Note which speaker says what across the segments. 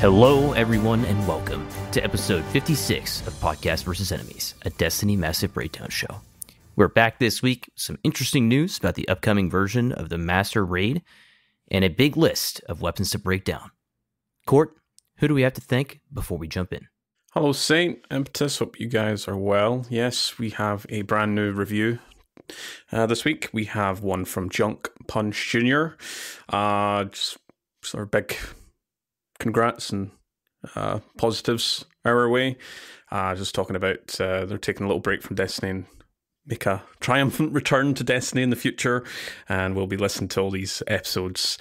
Speaker 1: Hello, everyone, and welcome to episode 56 of Podcast vs. Enemies, a Destiny Massive Breakdown show. We're back this week with some interesting news about the upcoming version of the Master Raid and a big list of weapons to break down. Court, who do we have to thank before we jump in?
Speaker 2: Hello, Saint Impetus. Hope you guys are well. Yes, we have a brand new review this week. We have one from Junk Punch Jr. Just sort of big congrats and positives our way. Just talking about they're taking a little break from Destiny and make a triumphant return to Destiny in the future, and we'll be listening to all these episodes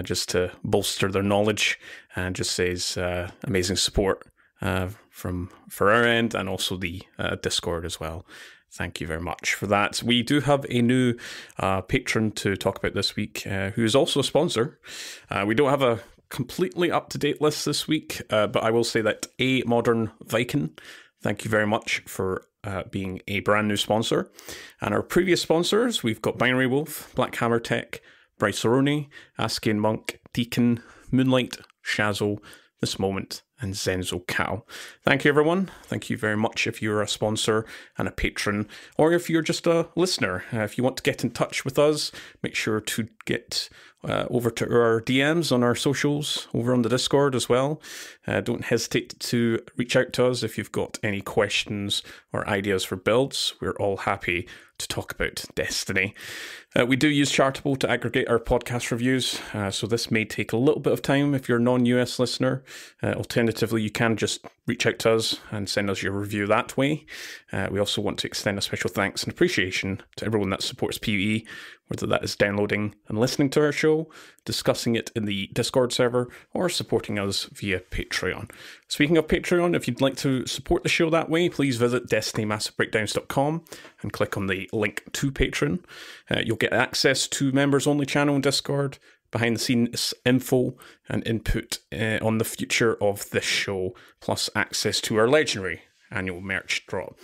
Speaker 2: just to bolster their knowledge, and just says amazing support for our end, and also the Discord as well. Thank you very much for that. We do have a new patron to talk about this week, who is also a sponsor. We don't have a completely up-to-date list this week, but I will say that A Modern Viking, thank you very much for being a brand new sponsor. And our previous sponsors, we've got Binary Wolf, Black Hammer Tech, Bryce Aroni, Askian Monk, Deacon, Moonlight, Shazo, This Moment, and Zenzo Cow. Thank you, everyone. Thank you very much if you're a sponsor and a patron, or if you're just a listener. If you want to get in touch with us, make sure to get over to our DMs on our socials, over on the Discord as well. Don't hesitate to reach out to us if you've got any questions or ideas for builds. We're all happy to talk about Destiny. We do use Chartable to aggregate our podcast reviews, so this may take a little bit of time if you're a non-US listener. Alternatively, you can just reach out to us and send us your review that way. We also want to extend a special thanks and appreciation to everyone that supports PvE, whether that is downloading and listening to our show, discussing it in the Discord server, or supporting us via Patreon. Speaking of Patreon, if you'd like to support the show that way, please visit DestinyMassiveBreakdowns.com and click on the link to Patreon. You'll get access to members-only channel in Discord, behind-the-scenes info and input on the future of this show, plus access to our legendary annual merch drop.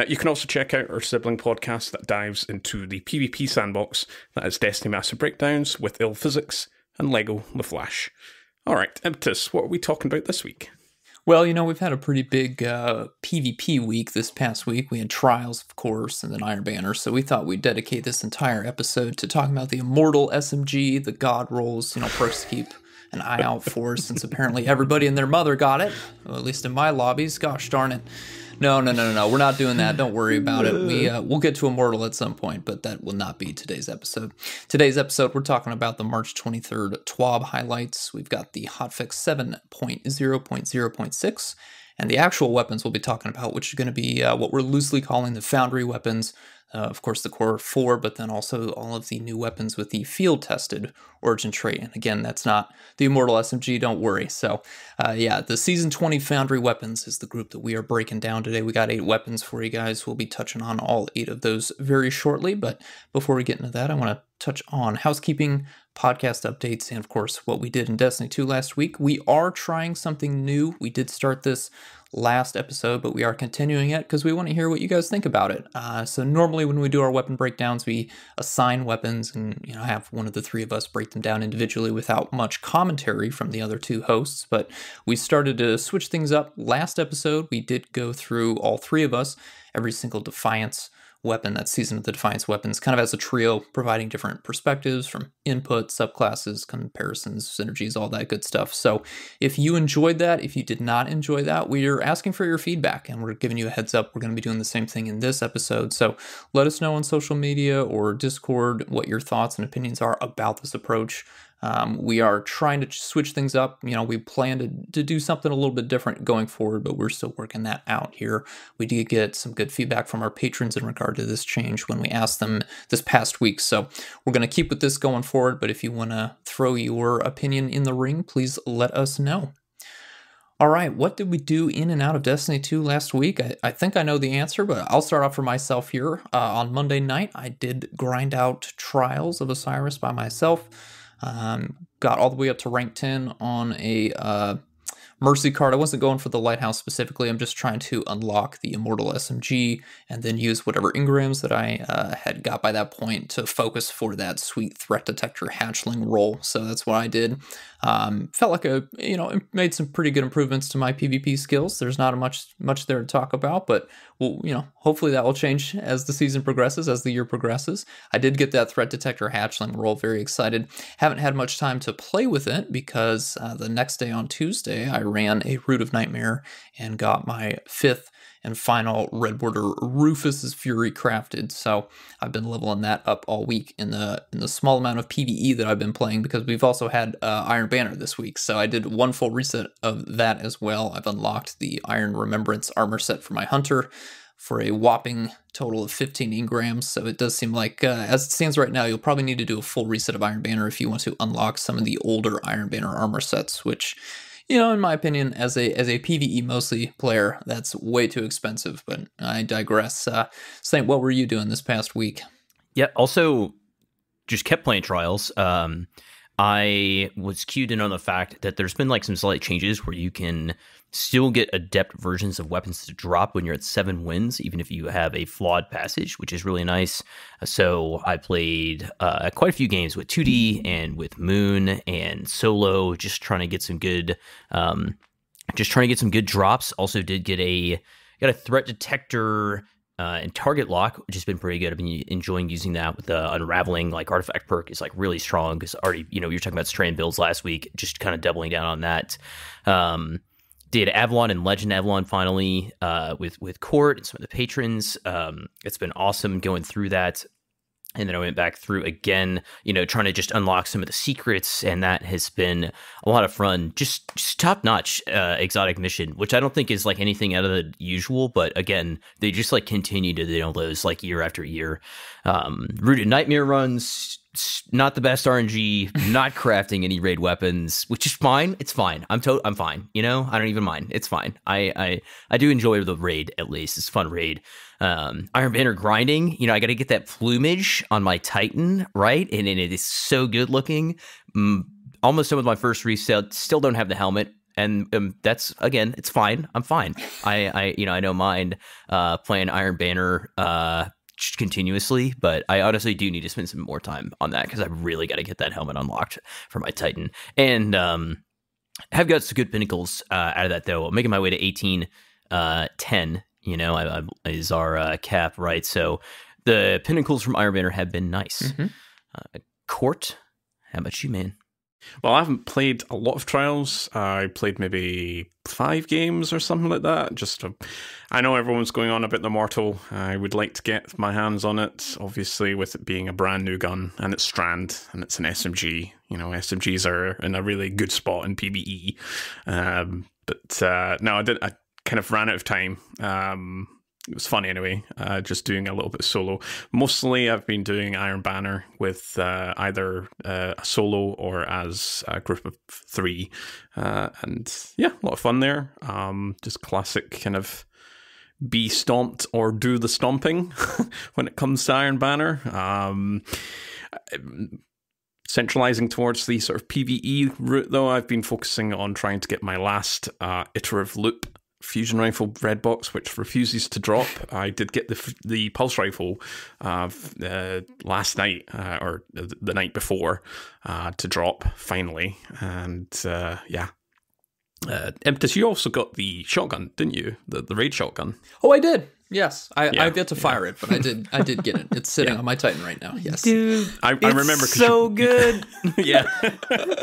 Speaker 2: You can also check out our sibling podcast that dives into the PvP sandbox, that is Destiny Massive Breakdowns with Ill Physics and Lego The Flash. Alright, Impetus, what are we talking about this week?
Speaker 3: Well, you know, we've had a pretty big PvP week this past week. We had Trials, of course, and then Iron Banner, so we thought we'd dedicate this entire episode to talking about the Immortal SMG, the God Rolls, you know, perks to keep an eye out for, since apparently everybody and their mother got it, well, at least in my lobbies. Gosh darn it. No, we're not doing that. Don't worry about it. We'll get to Immortal at some point, but that will not be today's episode. Today's episode, we're talking about the March 23rd TWAB highlights. We've got the hotfix 7.0.0.6, and the actual weapons we'll be talking about, which are going to be what we're loosely calling the Foundry weapons. Of course, the Core 4, but then also all of the new weapons with the field-tested origin trait. And again, that's not the Immortal SMG, don't worry. So, yeah, the Season 20 Foundry weapons is the group that we are breaking down today. We got 8 weapons for you guys. We'll be touching on all 8 of those very shortly. But before we get into that, I want to touch on housekeeping, podcast updates, and of course, what we did in Destiny 2 last week. We are trying something new. We did start this last episode, but we are continuing it because we want to hear what you guys think about it. So normally when we do our weapon breakdowns, we assign weapons and, you know, have one of the 3 of us break them down individually without much commentary from the other 2 hosts. But we started to switch things up. Last episode, we did go through, all 3 of us, every single Defiance weapon, that season of the Defiance weapons, kind of as a trio, providing different perspectives from input, subclasses, comparisons, synergies, all that good stuff. So if you enjoyed that, if you did not enjoy that, we're asking for your feedback, and we're giving you a heads up. We're going to be doing the same thing in this episode. So let us know on social media or Discord what your thoughts and opinions are about this approach. We are trying to switch things up. You know, we plan to do something a little bit different going forward, but we're still working that out here. We did get some good feedback from our patrons in regard to this change when we asked them this past week. So we're going to keep with this going forward, but if you want to throw your opinion in the ring, please let us know. All right, what did we do in and out of Destiny 2 last week? I think I know the answer, but I'll start off for myself here. On Monday night, I did grind out Trials of Osiris by myself. Got all the way up to rank 10 on a Mercy card. I wasn't going for the Lighthouse specifically. I'm just trying to unlock the Immortal SMG and then use whatever engrams that I had got by that point to focus for that sweet threat detector hatchling roll. So that's what I did. Felt like it made some pretty good improvements to my PvP skills. There's not much there to talk about, but hopefully that will change as the season progresses, as the year progresses. I did get that threat detector hatchling roll. Very excited. Haven't had much time to play with it because the next day on Tuesday, I ran a Root of Nightmare and got my 5th and final Red Border Rufus's Fury crafted. So I've been leveling that up all week in the small amount of PvE that I've been playing, because we've also had Iron Banner this week. So I did one full reset of that as well. I've unlocked the Iron Remembrance armor set for my Hunter for a whopping total of 15 engrams. So it does seem like, as it stands right now, you'll probably need to do a full reset of Iron Banner if you want to unlock some of the older Iron Banner armor sets, which, in my opinion, as a PvE mostly player, that's way too expensive, but I digress. Saint, what were you doing this past week?
Speaker 1: Yeah, also just kept playing Trials. I was cued in on the fact that there's been like some slight changes where you can still get adept versions of weapons to drop when you're at 7 wins, even if you have a flawed passage, which is really nice. So I played quite a few games with 2D and with Moon and solo, just trying to get some good, drops. Also did got a threat detector and target lock, which has been pretty good. I've been enjoying using that with the unraveling, like artifact perk is like really strong, because already, you're talking about strand builds last week, just kind of doubling down on that. Did Avalon and Legend Avalon finally with Court and some of the patrons. It's been awesome going through that. And then I went back through again, trying to just unlock some of the secrets, and that has been a lot of fun. Just top-notch exotic mission, which I don't think is like anything out of the usual, but again, they just like continue to nail those like year after year. Rooted Nightmare runs, not the best RNG, not crafting any raid weapons, which is fine. It's fine. I'm fine. I don't even mind. It's fine. I do enjoy the raid, at least. It's a fun raid. Iron Banner grinding, I got to get that plumage on my Titan, right? And it is so good looking. Almost done with my first reset. Still don't have the helmet. And that's, again, it's fine. I'm fine. I don't mind playing Iron Banner continuously, but I honestly do need to spend some more time on that, because I really got to get that helmet unlocked for my Titan. And have got some good pinnacles out of that, though. I'm making my way to 1810. Is our cap, right? So the pinnacles from Iron Banner have been nice. Court, how about you, man?
Speaker 2: Well, I haven't played a lot of Trials. I played maybe 5 games or something like that. I know everyone's going on about the Mortal. I would like to get my hands on it, obviously, with it being a brand new gun, and it's Strand, and it's an SMG. SMGs are in a really good spot in PvE. No, I kind of ran out of time. It was fun anyway, just doing a little bit of solo. Mostly I've been doing Iron Banner with either a solo or as a group of 3. And yeah, a lot of fun there. Just classic kind of be stomped or do the stomping when it comes to Iron Banner. Centralizing towards the sort of PvE route, though, I've been focusing on trying to get my last iterative loop fusion rifle red box, which refuses to drop. I did get the pulse rifle last night or the night before to drop finally, and Impetus, you also got the shotgun, didn't you? The raid shotgun.
Speaker 3: Oh, I did. Yes, I've yet to fire it, but I did get it. It's sitting on my Titan right now. Yes,
Speaker 1: dude,
Speaker 2: I remember.
Speaker 1: So good.
Speaker 2: Yeah.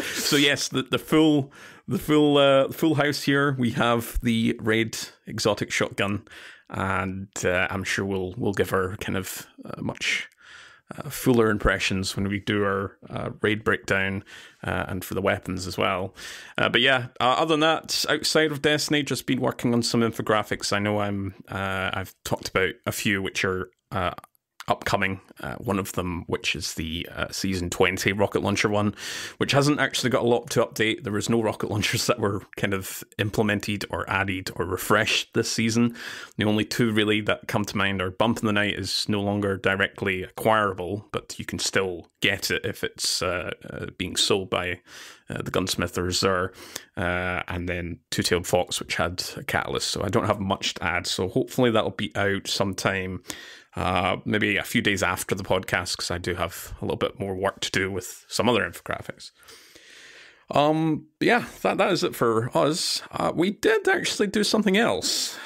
Speaker 2: So yes, the full house here. We have the raid exotic shotgun, and I'm sure we'll give her kind of much fuller impressions when we do our raid breakdown and for the weapons as well. But yeah, other than that, outside of Destiny, just been working on some infographics. I know I've talked about a few which are upcoming. One of them, which is the Season 20 rocket launcher one, which hasn't actually got a lot to update. There was no rocket launchers that were kind of implemented or added or refreshed this season. The only two really that come to mind are Bump in the Night is no longer directly acquirable, but you can still get it if it's being sold by the gunsmith or Zur, and then Two-Tailed Fox, which had a catalyst. So I don't have much to add. So hopefully that'll be out sometime, maybe a few days after the podcast, because I do have a little bit more work to do with some other infographics. Yeah, that is it for us. We did actually do something else.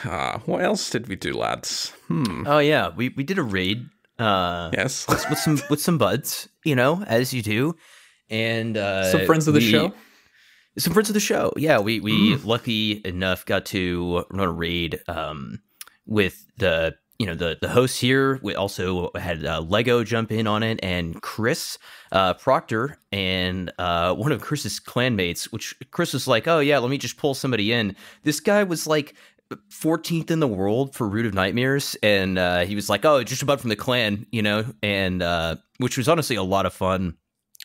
Speaker 2: What else did we do, lads?
Speaker 1: Oh yeah, we did a raid.
Speaker 2: Yes,
Speaker 1: with some buds, as you do, and
Speaker 3: some friends of the show.
Speaker 1: Some friends of the show. Yeah, we lucky enough got to run a raid with the hosts here. We also had Lego jump in on it, and Chris Proctor and one of Chris's clanmates, which Chris was like, oh yeah, let me just pull somebody in. This guy was like 14th in the world for Root of Nightmares, and he was like, oh, just a bud from the clan, and which was honestly a lot of fun.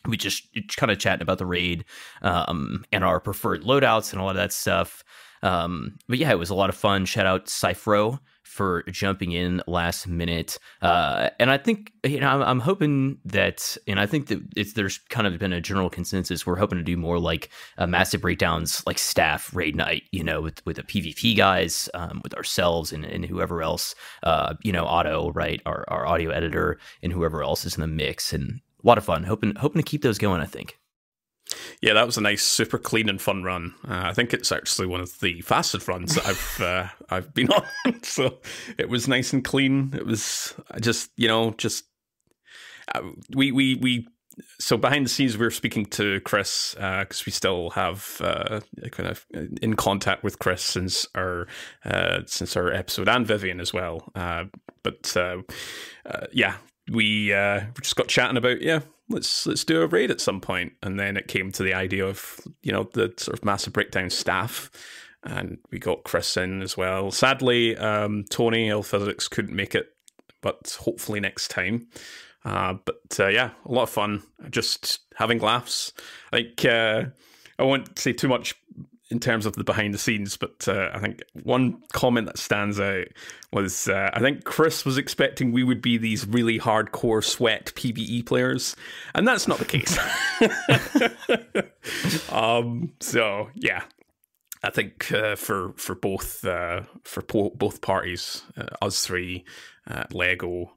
Speaker 1: We just kind of chatting about the raid and our preferred loadouts and all of that stuff. But yeah, it was a lot of fun. Shout out Cyphro for jumping in last minute. And I think, I'm hoping that, and I think that there's kind of been a general consensus. We're hoping to do more like massive breakdowns, like staff raid night, with the PvP guys, with ourselves and whoever else, Otto, right? Our audio editor and whoever else is in the mix, and a lot of fun. Hoping to keep those going, I think.
Speaker 2: Yeah, that was a nice, super clean and fun run. I think it's actually one of the fastest runs that I've been on. So it was nice and clean. It was just So behind the scenes, we were speaking to Chris because we still have kind of in contact with Chris since our episode, and Vivian as well. We just got chatting about let's do a raid at some point, and then it came to the idea of the sort of massive breakdown staff, and we got Chris in as well. Sadly, Tony Physics couldn't make it, but hopefully next time. A lot of fun, just having laughs. I won't say too much in terms of the behind the scenes, but I think one comment that stands out was I think Chris was expecting we would be these really hardcore sweat PvE players, and that's not the case. So yeah, I think for both parties, us three, Lego,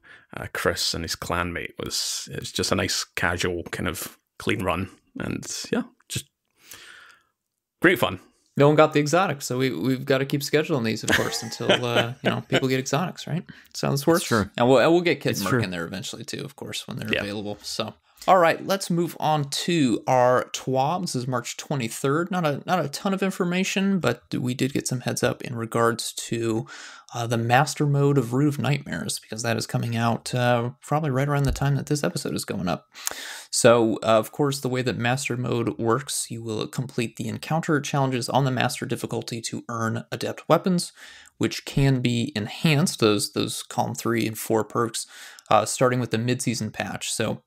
Speaker 2: Chris and his clanmate, it's just a nice casual kind of clean run, and yeah, just great fun.
Speaker 3: No one got the exotics, so we've got to keep scheduling these, of course, until people get exotics, right? So this works.
Speaker 1: True.
Speaker 3: And we'll get Kid Merc in there eventually too, of course, when they're available. So all right, let's move on to our TWAB. This is March 23rd. Not a ton of information, but we did get some heads up in regards to the master mode of Root of Nightmares, because that is coming out probably right around the time that this episode is going up. So, of course, the way that master mode works, you will complete the encounter challenges on the master difficulty to earn adept weapons, which can be enhanced, those column 3 and 4 perks, starting with the mid-season patch. So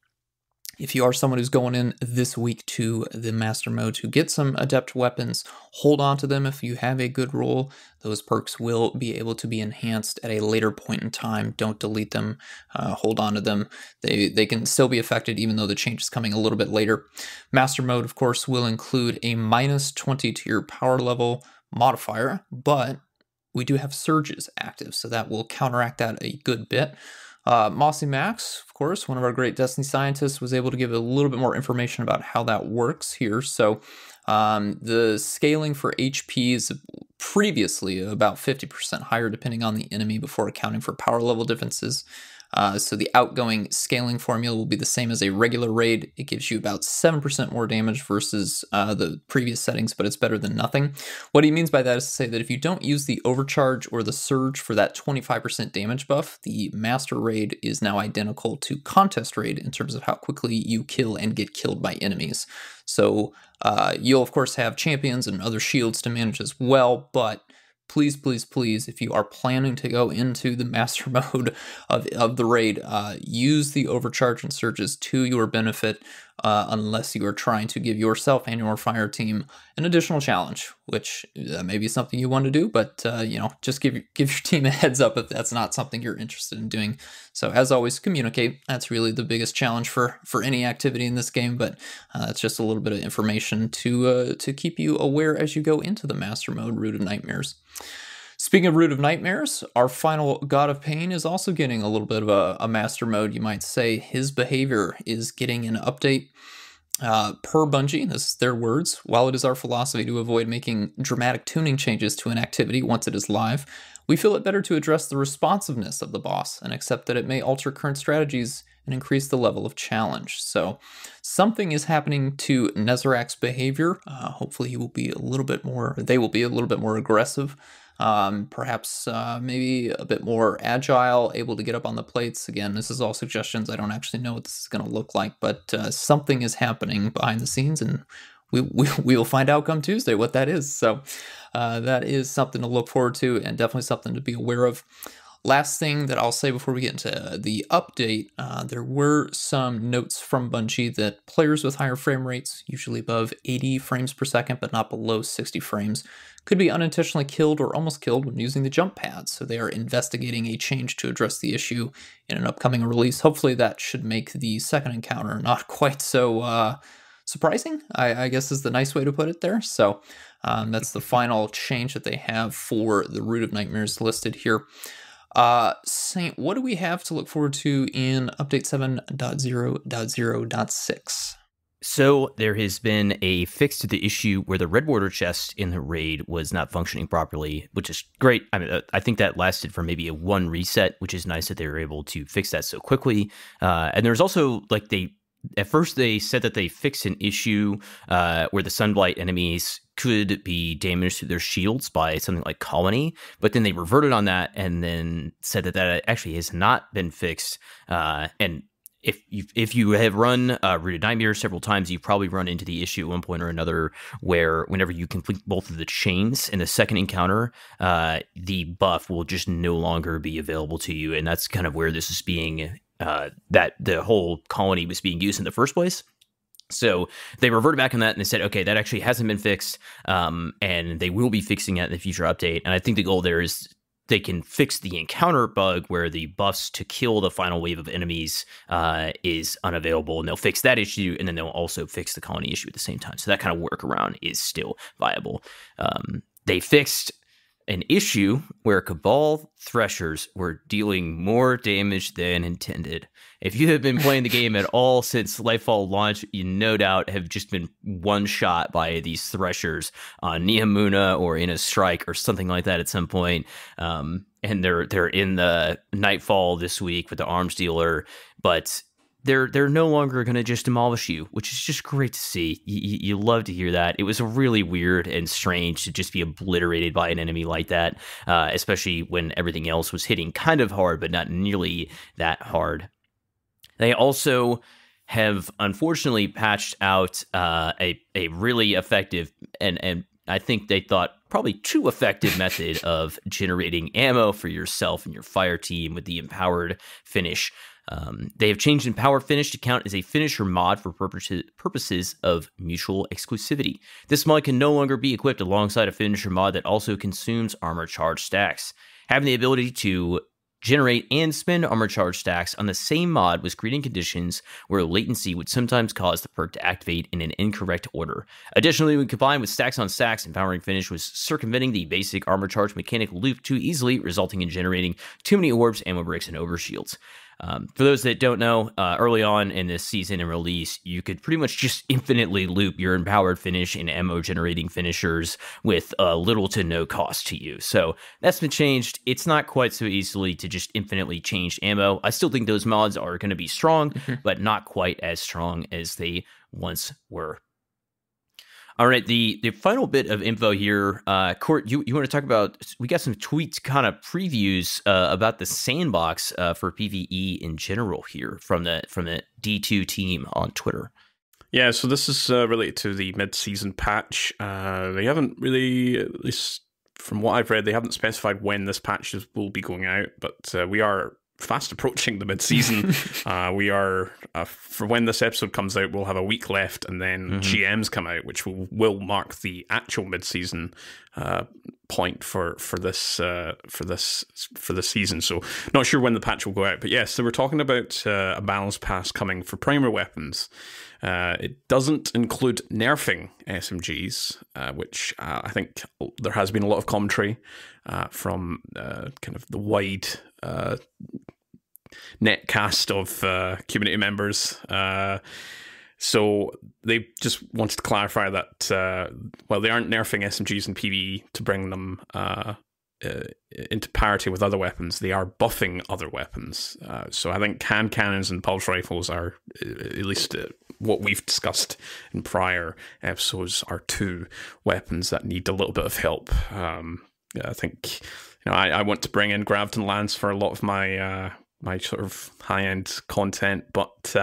Speaker 3: if you are someone who's going in this week to the master mode to get some adept weapons, hold on to them if you have a good roll. Those perks will be able to be enhanced at a later point in time. Don't delete them. Hold on to them. They can still be affected even though the change is coming a little bit later. Master mode, of course, will include a minus 20 to your power level modifier, but we do have surges active, so that will counteract that a good bit. Mossy Max, of course, one of our great Destiny scientists, was able to give a little bit more information about how that works here. So the scaling for HP is previously about 50% higher depending on the enemy before accounting for power level differences. So the outgoing scaling formula will be the same as a regular raid. It gives you about 7% more damage versus the previous settings, but it's better than nothing. What he means by that is to say that if you don't use the overcharge or the surge for that 25% damage buff, the master raid is now identical to contest raid in terms of how quickly you kill and get killed by enemies. So you'll of course have champions and other shields to manage as well, but please, please, please, if you are planning to go into the master mode of the raid, use the overcharge and surges to your benefit, unless you are trying to give yourself and your fire team an additional challenge, which may be something you want to do, but just give your team a heads up if that's not something you're interested in doing. So as always, communicate. That's really the biggest challenge for any activity in this game, but that's just a little bit of information to keep you aware as you go into the master mode, Root of Nightmares. Speaking of Root of Nightmares, our final God of Pain is also getting a little bit of a master mode, you might say. His behavior is getting an update. Per Bungie, this is their words, while it is our philosophy to avoid making dramatic tuning changes to an activity once it is live, we feel it better to address the responsiveness of the boss and accept that it may alter current strategies and increase the level of challenge. So something is happening to Nezarec's behavior. Hopefully they will be a little bit more aggressive. Perhaps maybe a bit more agile, able to get up on the plates. Again, this is all suggestions. I don't actually know what this is going to look like, but something is happening behind the scenes, and we will find out come Tuesday what that is. So that is something to look forward to, and definitely something to be aware of. Last thing that I'll say before we get into the update, there were some notes from Bungie that players with higher frame rates, usually above 80 frames per second, but not below 60 frames, could be unintentionally killed or almost killed when using the jump pads. So they are investigating a change to address the issue in an upcoming release. Hopefully that should make the second encounter not quite so surprising, I guess is the nice way to put it there. So that's the final change that they have for the Root of Nightmares listed here. Saint, what do we have to look forward to in update 7.0.0.6?
Speaker 1: So there has been a fix to the issue where the red border chest in the raid was not functioning properly, which is great. I mean, I think that lasted for maybe a one reset, which is nice that they were able to fix that so quickly. And there's also at first they said that they fixed an issue where the Sunblight enemies could be damaged to their shields by something like Colony, but then they reverted on that and then said that actually has not been fixed. And if you have run Root of Nightmares several times, you've probably run into the issue at one point or another where whenever you complete both of the chains in the second encounter, the buff will just no longer be available to you. And that's kind of where this is being, that the whole Colony was being used in the first place. So they reverted back on that and they said, okay, that actually hasn't been fixed, and they will be fixing it in the future update. And I think the goal there is they can fix the encounter bug where the buffs to kill the final wave of enemies is unavailable, and they'll fix that issue, and then they'll also fix the Colony issue at the same time. So that kind of workaround is still viable. They fixed an issue where Cabal Threshers were dealing more damage than intended. If you have been playing the game at all since Lightfall launch, you no doubt have just been one shot by these Threshers on Neomuna or in a strike or something like that at some point. And they're in the Nightfall this week with the arms dealer, but they're no longer going to just demolish you, which is just great to see. You love to hear that. It was really weird and strange to just be obliterated by an enemy like that, especially when everything else was hitting kind of hard, but not nearly that hard. They also have unfortunately patched out a really effective and I think they thought probably too effective method of generating ammo for yourself and your fire team with the Empowered Finish. They have changed Empower Finish to count as a finisher mod for purposes of mutual exclusivity. This mod can no longer be equipped alongside a finisher mod that also consumes armor charge stacks. Having the ability to generate and spend armor charge stacks on the same mod was creating conditions where latency would sometimes cause the perk to activate in an incorrect order. Additionally, when combined with stacks on stacks, Empowering Finish was circumventing the basic armor charge mechanic loop too easily, resulting in generating too many orbs, ammo bricks, and overshields. For those that don't know, early on in this season and release, you could pretty much just infinitely loop your Empowered Finish and ammo-generating finishers with little to no cost to you. So that's been changed. It's not quite so easily to just infinitely change ammo. I still think those mods are going to be strong, but not quite as strong as they once were. All right, the final bit of info here, Court, you want to talk about, we got some tweets kind of previews about the sandbox for PvE in general here from the D2 team on Twitter.
Speaker 2: Yeah, so this is related to the mid-season patch. They haven't really, at least from what I've read, they haven't specified when this patch will be going out, but we are fast approaching the mid-season. We are, for when this episode comes out, we'll have a week left, and then GMs come out, which will mark the actual mid-season point for this season. So not sure when the patch will go out, but yes, so we're talking about a balance pass coming for primary weapons. It doesn't include nerfing SMGs, which I think there has been a lot of commentary from kind of the wide netcast of community members. So they just wanted to clarify that, well, they aren't nerfing SMGs and PvE to bring them into parity with other weapons. They are buffing other weapons. So I think hand cannons and pulse rifles are, at least what we've discussed in prior episodes, are two weapons that need a little bit of help. I think, I want to bring in Graviton Lance for a lot of my my sort of high-end content, but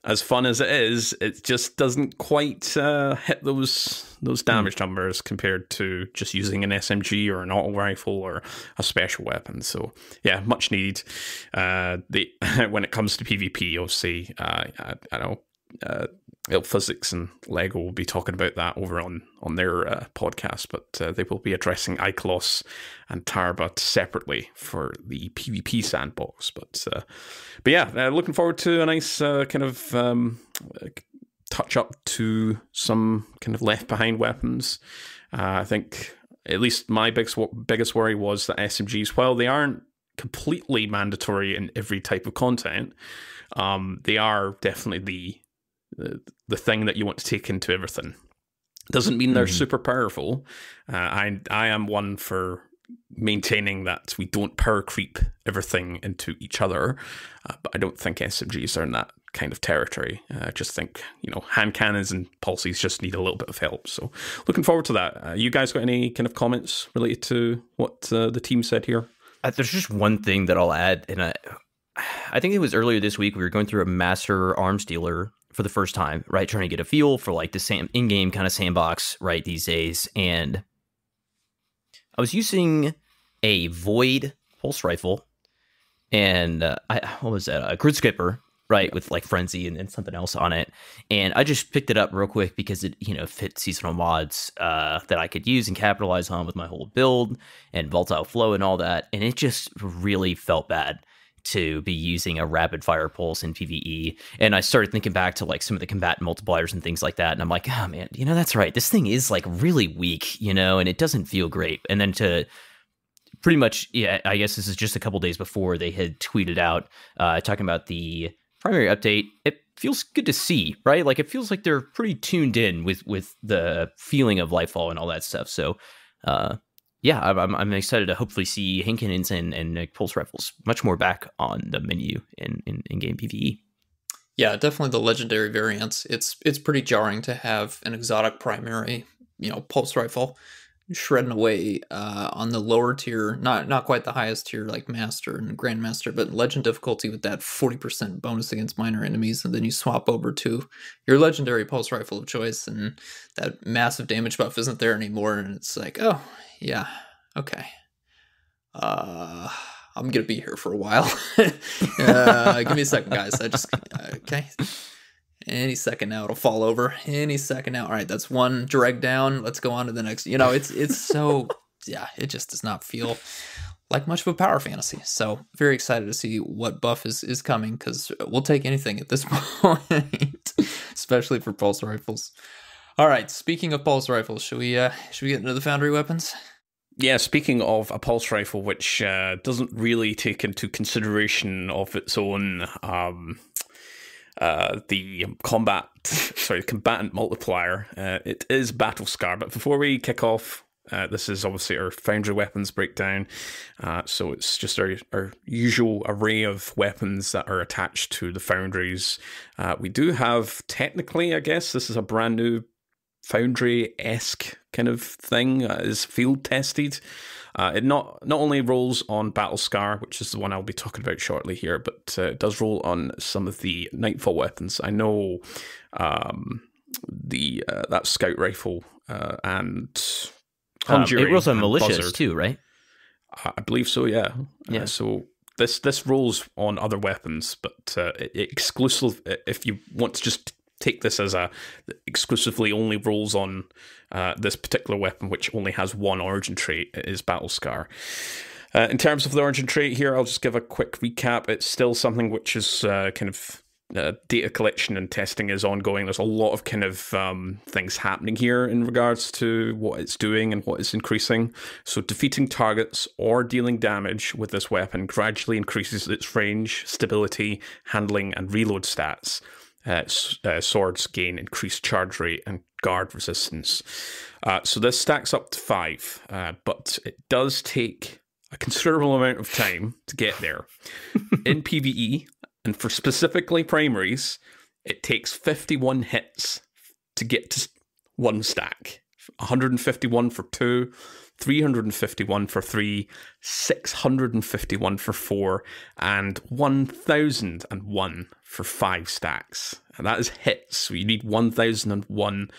Speaker 2: as fun as it is, it just doesn't quite hit those damage numbers compared to just using an SMG or an auto rifle or a special weapon. So yeah, much needed. When it comes to PvP, obviously, I know Physics and Lego will be talking about that over on their podcast, but they will be addressing Ikelos and Tarba separately for the PvP sandbox. But yeah, looking forward to a nice kind of touch up to some kind of left behind weapons. I think at least my biggest worry was that SMGs, while they aren't completely mandatory in every type of content, they are definitely the thing that you want to take into everything. Doesn't mean they're super powerful. I am one for maintaining that we don't power creep everything into each other, but I don't think SMGs are in that kind of territory. I just think, hand cannons and pulses just need a little bit of help. So looking forward to that. You guys got any kind of comments related to what the team said here?
Speaker 1: There's just one thing that I'll add, and I think it was earlier this week, we were going through a master arms dealer for the first time, right? Trying to get a feel for like the in-game kind of sandbox, right, these days. And I was using a Void pulse rifle and what was that? A Grid Skipper, right, with like Frenzy and something else on it. And I just picked it up real quick because it, fit seasonal mods that I could use and capitalize on with my whole build and volatile flow and all that. And it just really felt bad to be using a rapid fire pulse in PvE. And I started thinking back to like some of the combatant multipliers and things like that. And I'm like, oh man, that's right. This thing is like really weak, and it doesn't feel great. And then to pretty much, yeah, I guess this is just a couple days before they had tweeted out talking about the primary update. It feels good to see, right? Like it feels like they're pretty tuned in with the feeling of Lightfall and all that stuff. So, yeah, I'm excited to hopefully see hand cannons and pulse rifles much more back on the menu in game PvE.
Speaker 3: Yeah, definitely the legendary variants. It's pretty jarring to have an exotic primary, pulse rifle shredding away on the lower tier, not quite the highest tier like Master and Grandmaster, but Legend difficulty with that 40% bonus against minor enemies, and then you swap over to your legendary pulse rifle of choice, and that massive damage buff isn't there anymore, and it's like, oh, yeah, okay. I'm gonna be here for a while. Give me a second, guys. Okay. Any second now it'll fall over. Any second now. All right, that's one drag down. Let's go on to the next. It's so, yeah, it just does not feel like much of a power fantasy. So very excited to see what buff is coming, because we'll take anything at this point, especially for pulse rifles. All right, speaking of pulse rifles, should we get into the Foundry weapons?
Speaker 2: Yeah, speaking of a pulse rifle, which doesn't really take into consideration of its own the combatant multiplier, it is Battle Scar. But before we kick off, this is obviously our Foundry weapons breakdown. So it's just our usual array of weapons that are attached to the Foundries. We do have, technically, I guess, this is a brand new Foundry-esque kind of thing, is field tested. It not only rolls on Battle Scar, which is the one I'll be talking about shortly here, but it does roll on some of the Nightfall weapons. I know that Scout rifle and Conjuring
Speaker 1: it rolls on
Speaker 2: and
Speaker 1: malicious
Speaker 2: Buzzard.
Speaker 1: too, right?
Speaker 2: I believe so, yeah.
Speaker 1: Yeah.
Speaker 2: So this rolls on other weapons, but exclusive. If you want to just take this as exclusively only rolls on this particular weapon, which only has one origin trait, it is Battle Scar. In terms of the origin trait here, I'll just give a quick recap. It's still something which is kind of data collection and testing is ongoing. There's a lot of kind of things happening here in regards to what it's doing and what it's increasing. So defeating targets or dealing damage with this weapon gradually increases its range, stability, handling, and reload stats. Swords gain increased charge rate and guard resistance. So this stacks up to 5, but it does take a considerable amount of time to get there. In PvE, and for specifically primaries, it takes 51 hits to get to 1 stack. 151 for 2, 351 for 3, 651 for 4, and 1001 for 5 stacks. And that is hits. So you need 1001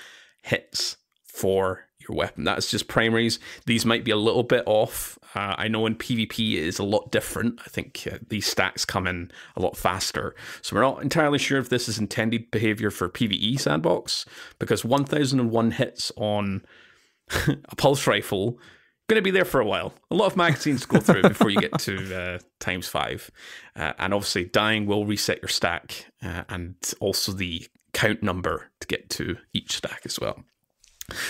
Speaker 2: hits for your weapon. That's just primaries. These might be a little bit off. I know in PvP it is a lot different. I think these stacks come in a lot faster. So we're not entirely sure if this is intended behavior for PvE sandbox, because 1001 hits on a pulse rifle going to be there for a while. A lot of magazines go through before you get to times 5. And obviously dying will reset your stack and also the count number to get to each stack as well.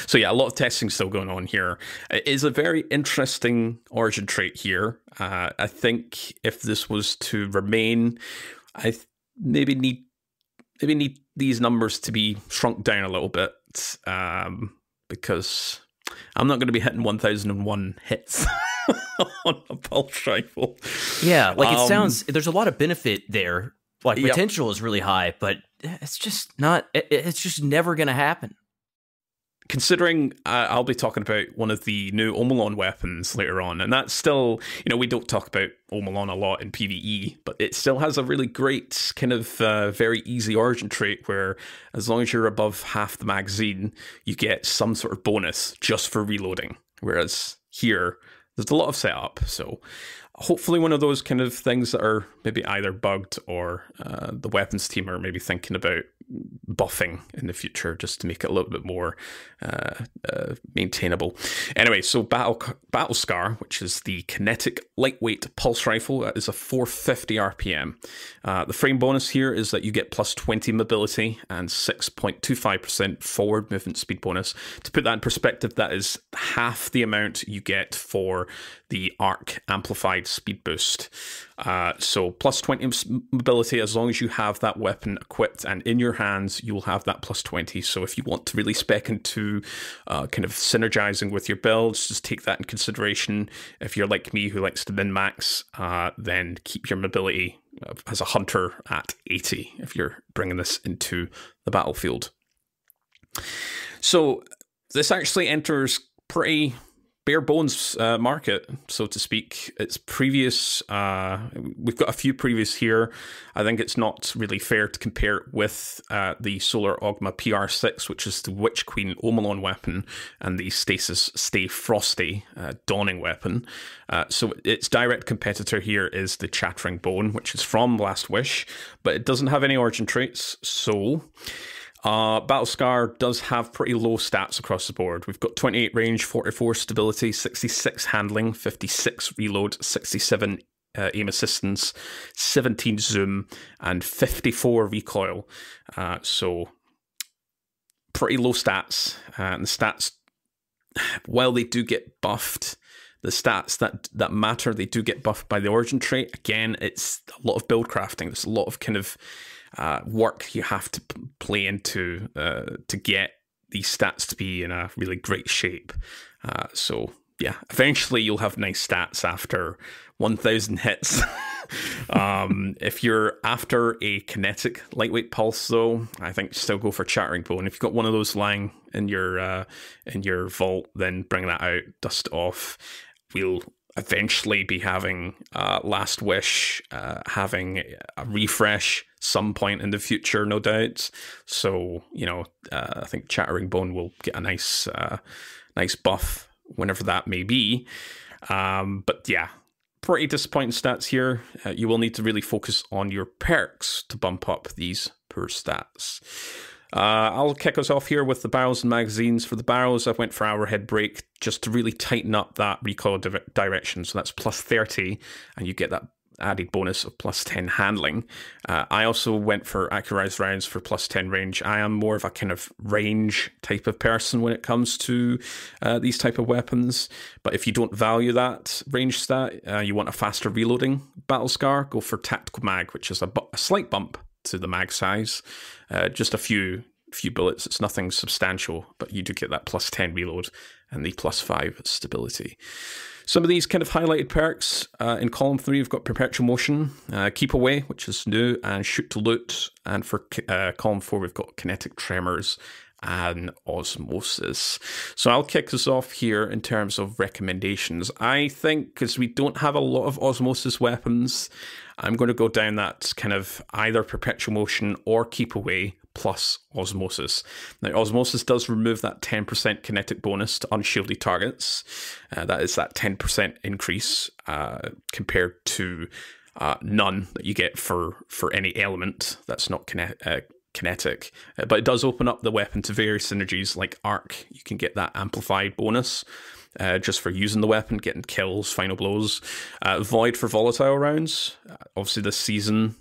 Speaker 2: So yeah, a lot of testing still going on here. It is a very interesting origin trait here. I think if this was to remain, I maybe need these numbers to be shrunk down a little bit, because I'm not going to be hitting 1001 hits on a pulse rifle.
Speaker 1: Yeah, like it sounds, there's a lot of benefit there. Like
Speaker 2: Yep.
Speaker 1: potential is really high, but it's just not, it's just never going to happen.
Speaker 2: Considering I'll be talking about one of the new Omolon weapons later on, and that's still, we don't talk about Omolon a lot in PvE, but it still has a really great kind of very easy origin trait where as long as you're above half the magazine, you get some sort of bonus just for reloading. Whereas here, there's a lot of setup, so hopefully one of those kind of things that are maybe either bugged or the weapons team are maybe thinking about buffing in the future just to make it a little bit more maintainable. Anyway, so Battle Scar, which is the kinetic lightweight pulse rifle, that is a 450 RPM. The frame bonus here is that you get plus 20 mobility and 6.25% forward movement speed bonus. To put that in perspective, that is half the amount you get for the arc amplified speed boost. So plus 20 mobility, as long as you have that weapon equipped and in your hands, you will have that plus 20. So if you want to really spec into kind of synergizing with your builds, just take that in consideration. If you're like me who likes to min-max, then keep your mobility as a hunter at 80 if you're bringing this into the battlefield. So this actually enters pretty bare bones market, so to speak. It's previous, we've got a few previous here. I think it's not really fair to compare it with the Solar Ogma PR6, which is the Witch Queen Omolon weapon, and the Stasis Stay Frosty Dawning weapon. So its direct competitor here is the Chattering Bone, which is from Last Wish, but it doesn't have any origin traits, so Battle Scar does have pretty low stats across the board. We've got 28 range, 44 stability, 66 handling, 56 reload, 67 aim assistance, 17 zoom, and 54 recoil. So pretty low stats. And the stats, while they do get buffed, the stats that matter, they do get buffed by the origin trait. Again, it's a lot of build crafting. There's a lot of kind of work you have to play into to get these stats to be in a really great shape. So yeah, eventually you'll have nice stats after 1000 hits. If you're after a kinetic lightweight pulse, though, I think still go for Chattering Bone. If you've got one of those lying in your vault, then bring that out, dust it off. We'll eventually be having Last Wish having a refresh some point in the future, no doubt. So, I think Chattering Bone will get a nice buff whenever that may be. But yeah, pretty disappointing stats here. You will need to really focus on your perks to bump up these poor stats. I'll kick us off here with the barrels and magazines. For the barrels, I went for Arrowhead Break just to really tighten up that recoil direction. So that's plus 30, and you get that added bonus of plus 10 handling. I also went for Accurized Rounds for plus 10 range. I am more of a kind of range type of person when it comes to these type of weapons. But if you don't value that range stat, you want a faster reloading battle scar, go for Tactical Mag, which is a slight bump to the mag size. Just a few bullets. It's nothing substantial, but you do get that plus 10 reload and the plus 5 stability. Some of these kind of highlighted perks in column 3, we've got Perpetual Motion, Keep Away, which is new, and Shoot to Loot. And for column 4, we've got Kinetic Tremors and Osmosis. So I'll kick us off here in terms of recommendations. I think because we don't have a lot of Osmosis weapons, I'm going to go down that kind of either Perpetual Motion or Keep Away plus Osmosis. Now, Osmosis does remove that 10% kinetic bonus to unshielded targets. That is that 10% increase compared to none that you get for any element that's not kinetic. But it does open up the weapon to various synergies like Arc. You can get that amplified bonus just for using the weapon, getting kills, final blows. Void for volatile rounds. Obviously, this season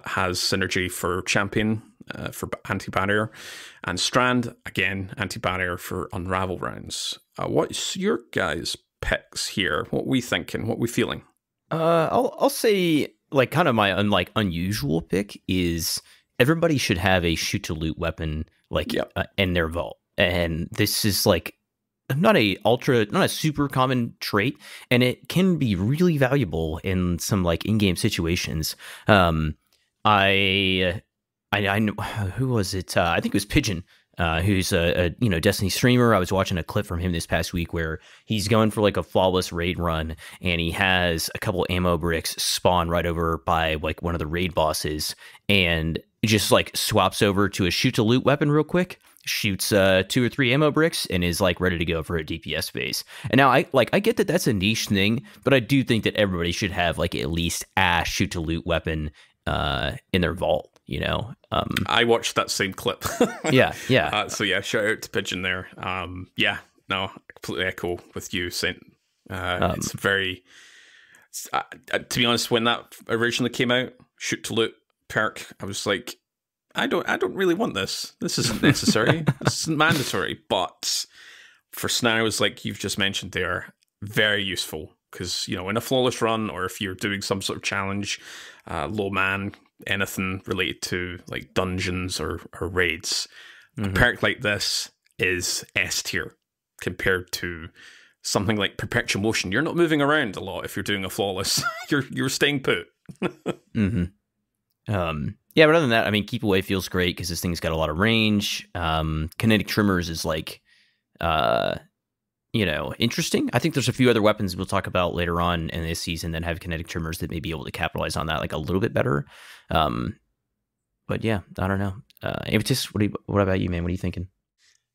Speaker 2: has synergy for Champion, for anti-barrier, and Strand, again, anti-barrier for unravel rounds. What's your guys' picks here? What we thinking? What we feeling?
Speaker 1: I'll say, like, kind of my unusual pick is everybody should have a shoot to loot weapon, like, in their vault. And this is like not a super common trait, and it can be really valuable in some like in-game situations. I know, who was it? I think it was Pigeon, who's a Destiny streamer. I was watching a clip from him this past week where he's going for like a flawless raid run, and he has a couple ammo bricks spawn right over by like one of the raid bosses, and just like swaps over to a shoot to loot weapon real quick, shoots 2 or 3 ammo bricks, and is like ready to go for a DPS base. And now I get that that's a niche thing, but I do think that everybody should have like at least a shoot to loot weapon in their vault. I
Speaker 2: watched that same clip.
Speaker 1: yeah.
Speaker 2: So yeah, shout out to Pigeon there. I completely echo with you, Saint. It's very, to be honest, when that originally came out, shoot to loot perk, I was like, I don't really want this. This isn't necessary. This isn't mandatory. But for scenarios like you've just mentioned, they are very useful because in a flawless run, or if you're doing some sort of challenge, low man, anything related to like dungeons or raids, a perk like this is S tier compared to something like Perpetual Motion. You're not moving around a lot if you're doing a flawless. you're staying put.
Speaker 1: Yeah, but other than that, I mean, Keep Away feels great because this thing's got a lot of range. Kinetic Tremors is like, interesting. I think there's a few other weapons we'll talk about later on in this season that have Kinetic Tremors that may be able to capitalize on that like a little bit better. But yeah, I don't know. Impetus, what about you, man? What are you thinking?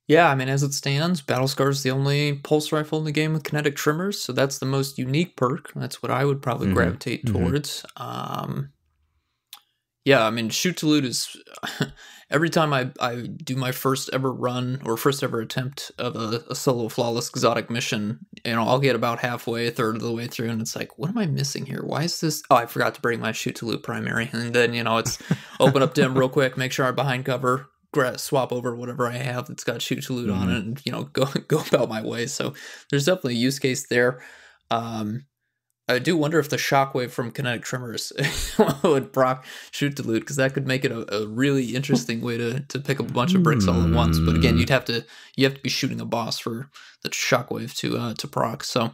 Speaker 3: Yeah, I mean, as it stands, Battlescar is the only pulse rifle in the game with Kinetic Tremors, so that's the most unique perk. That's what I would probably gravitate towards. Yeah, I mean, shoot to loot is every time I do my first ever run or first ever attempt of a solo flawless exotic mission, I'll get about halfway, a third of the way through, and it's like, what am I missing here? Why is this? Oh, I forgot to bring my shoot to loot primary, and then it's open up dim real quick, make sure I'm behind cover, swap over whatever I have that's got shoot to loot on it, and go about my way. So there's definitely a use case there. I do wonder if the shockwave from Kinetic Tremors would proc shoot to loot, because that could make it a really interesting way to pick up a bunch of bricks all at once. But again, you have to be shooting a boss for the shockwave to proc. So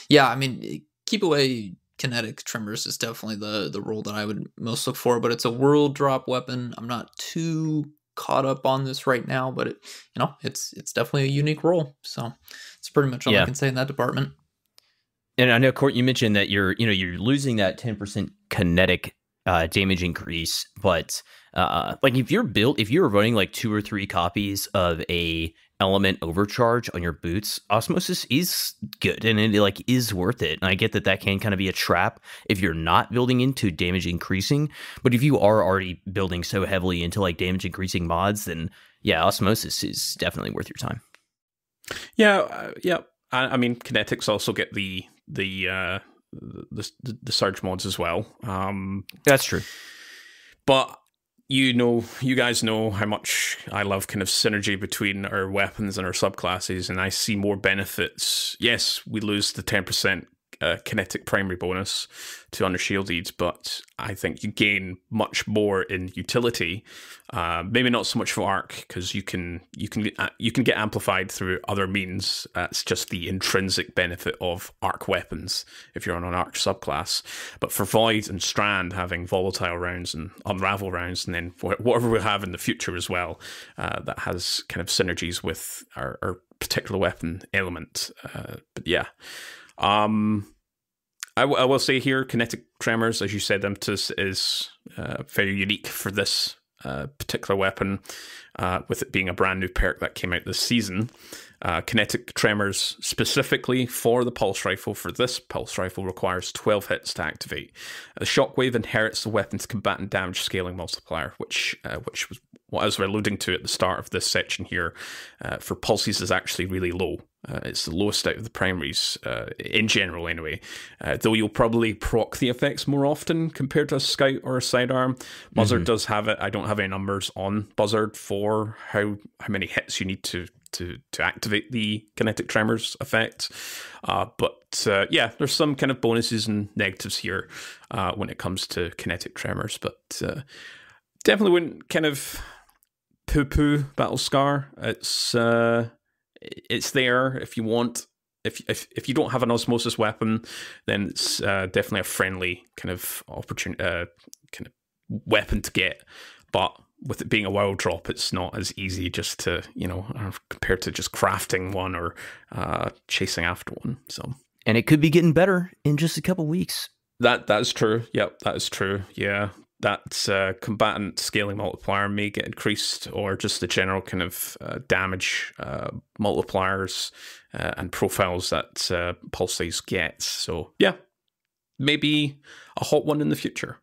Speaker 3: yeah, I mean, Keep Away Kinetic Tremors is definitely the role that I would most look for. But it's a world drop weapon. I'm not too caught up on this right now, but it's definitely a unique role. So it's pretty much all I can say in that department.
Speaker 1: And I know, Court, you mentioned that you're losing that 10% kinetic damage increase, but like if you're running like 2 or 3 copies of a element overcharge on your boots, osmosis is good and it like is worth it. And I get that can kind of be a trap if you're not building into damage increasing, but if you are already building so heavily into like damage increasing mods, then yeah, osmosis is definitely worth your time.
Speaker 2: Yeah. I mean, Kinetics also get the surge mods as well.
Speaker 1: That's true.
Speaker 2: But you guys know how much I love kind of synergy between our weapons and our subclasses, and I see more benefits. Yes, we lose the 10% kinetic primary bonus to undershielded, but I think you gain much more in utility. Maybe not so much for arc, because you can get amplified through other means. That's just the intrinsic benefit of arc weapons if you're on an arc subclass. But for Void and Strand, having volatile rounds and unravel rounds, and then whatever we'll have in the future as well, that has kind of synergies with our particular weapon element. But yeah. I will say here, kinetic tremors, as you said, Impetus is very unique for this particular weapon, with it being a brand new perk that came out this season. Kinetic tremors specifically for the pulse rifle, for this pulse rifle, requires 12 hits to activate. The shockwave inherits the weapon's combatant damage scaling multiplier, which was what I was alluding to at the start of this section here. For pulses is actually really low. It's the lowest out of the primaries, in general anyway. Though you'll probably proc the effects more often compared to a scout or a sidearm. Buzzard does have it. I don't have any numbers on Buzzard for how many hits you need to activate the kinetic tremors effect. But yeah, there's some kind of bonuses and negatives here when it comes to kinetic tremors. But definitely wouldn't kind of poo-poo Battle Scar. It's there if you want. If you don't have an osmosis weapon, then it's definitely a friendly kind of opportunity, kind of weapon to get. But with it being a wild drop, it's not as easy just to, compared to just crafting one or chasing after one. So,
Speaker 1: and it could be getting better in just a couple weeks.
Speaker 2: That is true. Yep, that is true. Yeah. That combatant scaling multiplier may get increased, or just the general kind of damage multipliers and profiles that Pulse gets. So yeah, maybe a hot one in the future.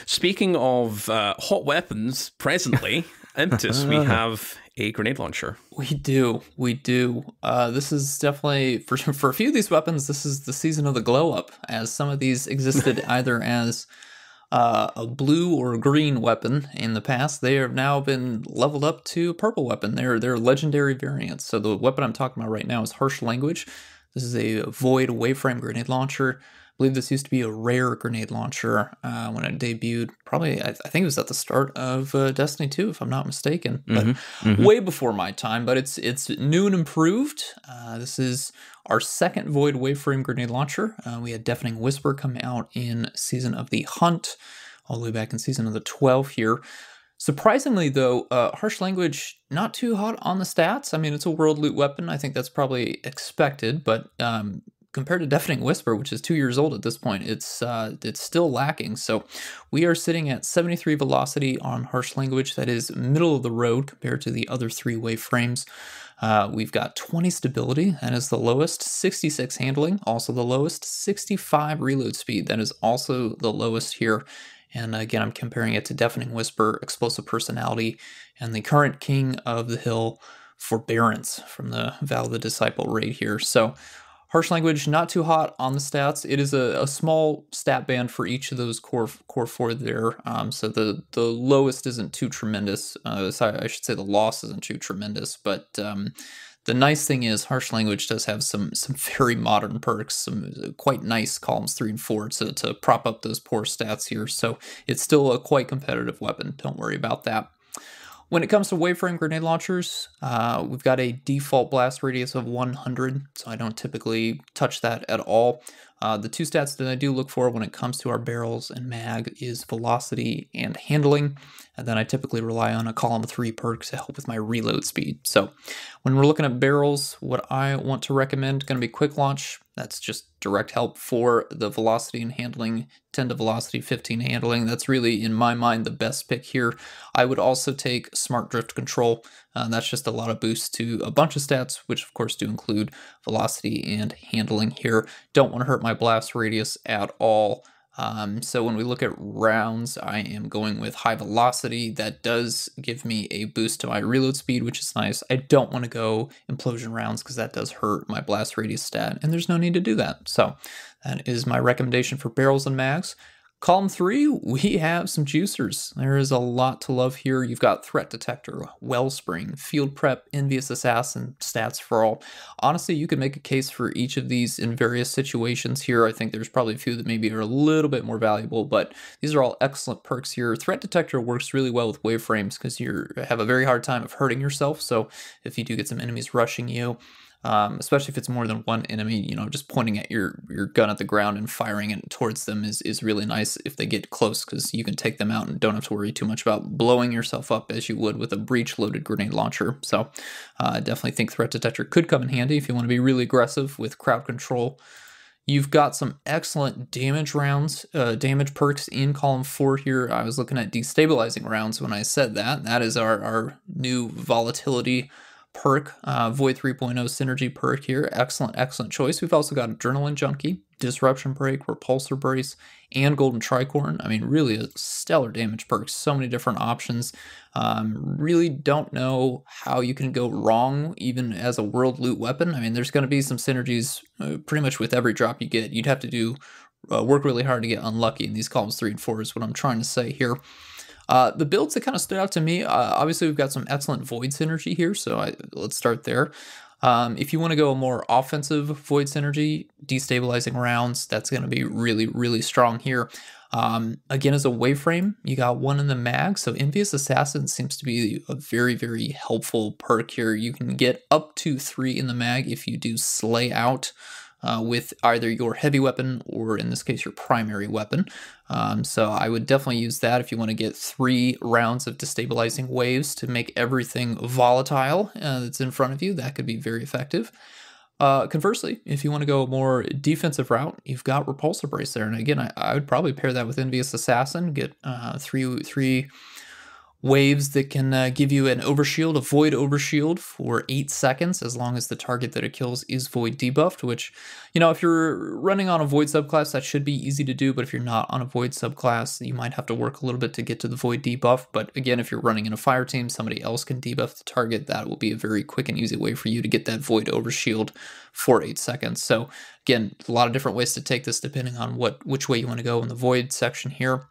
Speaker 2: Speaking of hot weapons, presently, Impetus, we have a grenade launcher.
Speaker 3: We do. This is definitely, for a few of these weapons, this is the season of the glow up, as some of these existed either as a blue or a green weapon in the past. They have now been leveled up to a purple weapon. They're legendary variants. So the weapon I'm talking about right now is Harsh Language. This is a Void waveframe grenade launcher. I believe this used to be a rare grenade launcher when it debuted. Probably, I think it was at the start of Destiny 2, if I'm not mistaken. But way before my time. But it's new and improved. This is our second Void waveframe grenade launcher. We had Deafening Whisper come out in Season of the Hunt, all the way back in Season of the 12 here. Surprisingly, though, Harsh Language, not too hot on the stats. I mean, it's a world loot weapon. I think that's probably expected, but compared to Deafening Whisper, which is 2 years old at this point, it's still lacking. So we are sitting at 73 velocity on Harsh Language. That is middle of the road compared to the other three waveframes. We've got 20 stability, that is the lowest, 66 handling, also the lowest, 65 reload speed, that is also the lowest here. And again, I'm comparing it to Deafening Whisper, Explosive Personality, and the current King of the Hill, Forbearance, from the Vow of the Disciple raid here. So Harsh Language, not too hot on the stats. It is a small stat band for each of those core four there. So the lowest isn't too tremendous. Sorry, I should say the loss isn't too tremendous. But the nice thing is Harsh Language does have some very modern perks, some quite nice columns 3 and 4 to prop up those poor stats here. So it's still a quite competitive weapon. Don't worry about that. When it comes to waveframe grenade launchers, we've got a default blast radius of 100, so I don't typically touch that at all. The two stats that I do look for when it comes to our barrels and mag is velocity and handling, and then I typically rely on a column 3 perk to help with my reload speed. So when we're looking at barrels, what I want to recommend is going to be quick launch. That's just direct help for the velocity and handling, 10 to velocity, 15 handling. That's really, in my mind, the best pick here. I would also take Smart Drift Control. That's just a lot of boosts to a bunch of stats, which of course do include velocity and handling here. Don't want to hurt my blast radius at all. So when we look at rounds, I am going with high velocity. That does give me a boost to my reload speed, which is nice. I don't want to go implosion rounds because that does hurt my blast radius stat, and there's no need to do that. So that is my recommendation for barrels and mags. Column 3, we have some juicers. There is a lot to love here. You've got Threat Detector, Wellspring, Field Prep, Envious Assassin, Stats for All. Honestly, you could make a case for each of these in various situations here. I think there's probably a few that maybe are a little bit more valuable, but these are all excellent perks here. Threat Detector works really well with waveframes because you have a very hard time of hurting yourself. So if you do get some enemies rushing you, especially if it's more than one enemy, just pointing at your gun at the ground and firing it towards them is really nice if they get close, because you can take them out and don't have to worry too much about blowing yourself up as you would with a breech-loaded grenade launcher. So I definitely think Threat Detector could come in handy if you want to be really aggressive with crowd control. You've got some excellent damage rounds, damage perks in column 4 here. I was looking at destabilizing rounds when I said that. That is our new volatility perk, Void 3.0 synergy perk here. Excellent choice. We've also got Adrenaline Junkie, Disruption Break, Repulsor Brace, and Golden Tricorn. I mean, really a stellar damage perk. So many different options. Really don't know how you can go wrong even as a world loot weapon. I mean, there's going to be some synergies pretty much with every drop you get. You'd have to do work really hard to get unlucky in these columns 3 and 4 is what I'm trying to say here. The builds that kind of stood out to me, obviously we've got some excellent Void synergy here, so let's start there. If you want to go a more offensive Void synergy, destabilizing rounds, that's going to be really, really strong here. Again, as a waveframe, you got 1 in the mag, so Envious Assassin seems to be a very, very helpful perk here. You can get up to 3 in the mag if you do Slay Out with either your heavy weapon or, in this case, your primary weapon. So I would definitely use that if you want to get 3 rounds of destabilizing waves to make everything volatile that's in front of you. That could be very effective. Conversely, if you want to go a more defensive route, you've got Repulsor Brace there. And again, I would probably pair that with Envious Assassin, get three waves that can give you an overshield, a void overshield for 8 seconds, as long as the target that it kills is void debuffed, which, if you're running on a void subclass, that should be easy to do, but if you're not on a void subclass, you might have to work a little bit to get to the void debuff. But again, if you're running in a fire team, somebody else can debuff the target. That will be a very quick and easy way for you to get that void overshield for 8 seconds. So again, a lot of different ways to take this depending on which way you want to go in the void section here.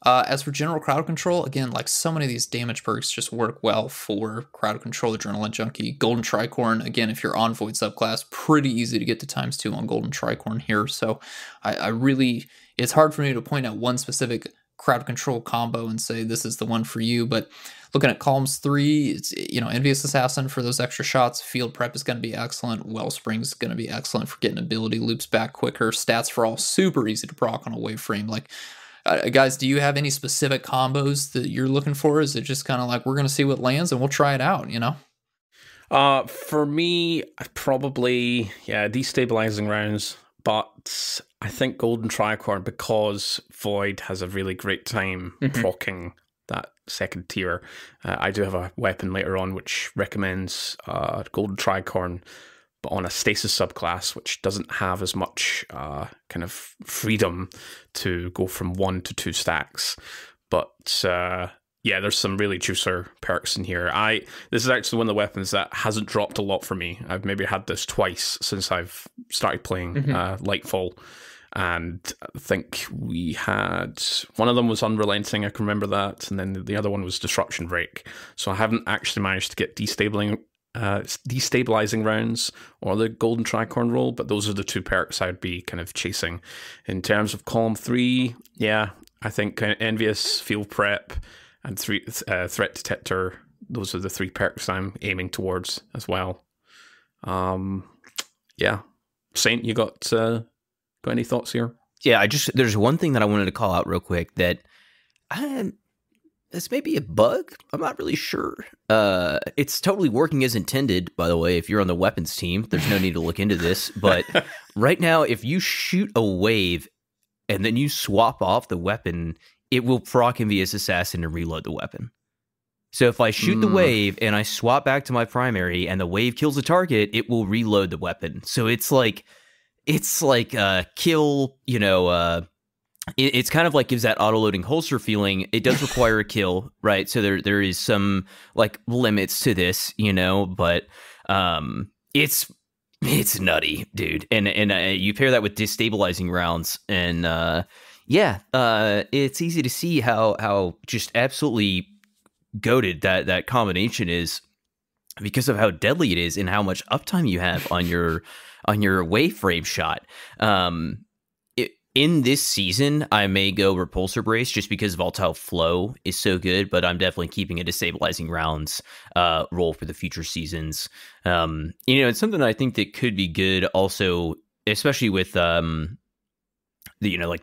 Speaker 3: As for general crowd control, again, like so many of these damage perks just work well for crowd control. Adrenaline Junkie, Golden Tricorn, again, if you're on Void subclass, pretty easy to get to ×2 on Golden Tricorn here. So I really, it's hard for me to point out one specific crowd control combo and say this is the one for you, but looking at columns 3, it's, Envious Assassin for those extra shots, Field Prep is going to be excellent, Wellspring is going to be excellent for getting ability loops back quicker, Stats for All, super easy to proc on a waveframe. Like, guys, do you have any specific combos that you're looking for? Is it just kind of like, we're going to see what lands and we'll try it out,
Speaker 2: For me, probably, destabilizing rounds, but I think Golden Tricorn, because Void has a really great time proccing that second tier. I do have a weapon later on which recommends Golden Tricorn, but on a stasis subclass, which doesn't have as much kind of freedom to go from 1 to 2 stacks. But there's some really juicer perks in here. This is actually one of the weapons that hasn't dropped a lot for me. I've maybe had this twice since I've started playing Lightfall. And I think we had, one of them was Unrelenting, I can remember that, and then the other one was Disruption Break. So I haven't actually managed to get destabilizing rounds or the Golden Tricorn roll, but those are the 2 perks I'd be kind of chasing. In terms of column 3, I think Envious, Field Prep, and Threat Detector, those are the 3 perks I'm aiming towards as well. Saint, you got any thoughts here?
Speaker 1: Yeah, there's one thing that I wanted to call out real quick that This may be a bug. I'm not really sure. It's totally working as intended, by the way. If you're on the weapons team, there's no need to look into this. But right now, if you shoot a wave and then you swap off the weapon, it will proc Impetus Assassin and reload the weapon. So if I shoot the wave and I swap back to my primary and the wave kills a target, it will reload the weapon. So it's like kill, it's kind of like gives that auto-loading holster feeling. It does require a kill, right? So there is some like limits to this, but it's nutty, dude. And you pair that with destabilizing rounds, and it's easy to see how just absolutely goated that combination is because of how deadly it is and how much uptime you have on your wave frame shot. In this season, I may go Repulsor Brace just because Volatile Flow is so good, but I'm definitely keeping a Destabilizing Rounds role for the future seasons. It's something I think that could be good also, especially with the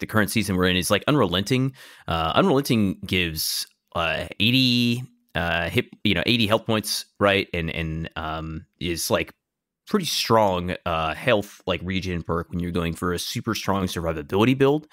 Speaker 1: current season we're in, is like Unrelenting. Unrelenting gives 80 hit, 80 health points, right? And is like pretty strong health like regen perk when you're going for a super strong survivability build.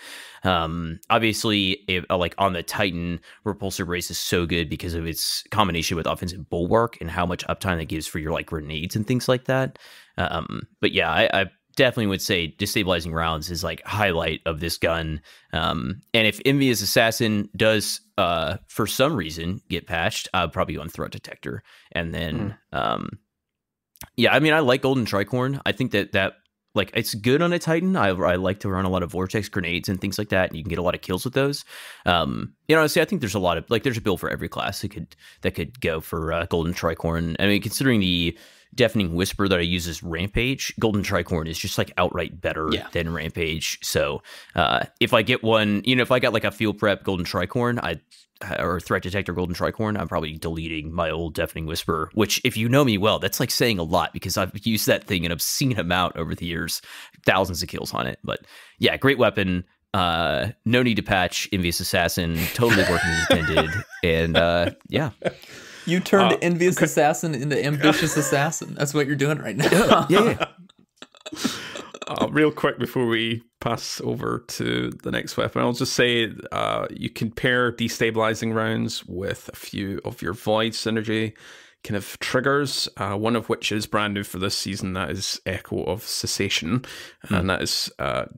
Speaker 1: Obviously, like on the Titan, Repulsor Brace is so good because of its combination with Offensive Bulwark and how much uptime that gives for your like grenades and things like that. But yeah, I definitely would say Destabilizing Rounds is like highlight of this gun. And if Impetus Assassin does for some reason get patched, I'll probably go on Threat Detector. And then I mean, I like Golden Tricorn. I think that like it's good on a Titan. I like to run a lot of Vortex grenades and things like that, and you can get a lot of kills with those. Honestly, I think there's a lot of there's a build for every class that could go for Golden Tricorn. I mean, considering the Deafening Whisper that I use as Rampage, Golden Tricorn is just like outright better than Rampage. So if I get one, if I got like a field prep Golden Tricorn, or Threat Detector Golden Tricorn, I'm probably deleting my old Deafening Whisper, which if you know me well, that's like saying a lot because I've used that thing an obscene amount over the years, thousands of kills on it. But yeah, great weapon. No need to patch Impetus Assassin, totally working as intended. And
Speaker 3: You turned Envious Assassin into Ambitious Assassin. That's what you're doing right now.
Speaker 1: Yeah.
Speaker 2: Real quick before we pass over to the next weapon, I'll just say you can pair Destabilizing Rounds with a few of your Void synergy kind of triggers, one of which is brand new for this season. That is Echo of Cessation. And that is,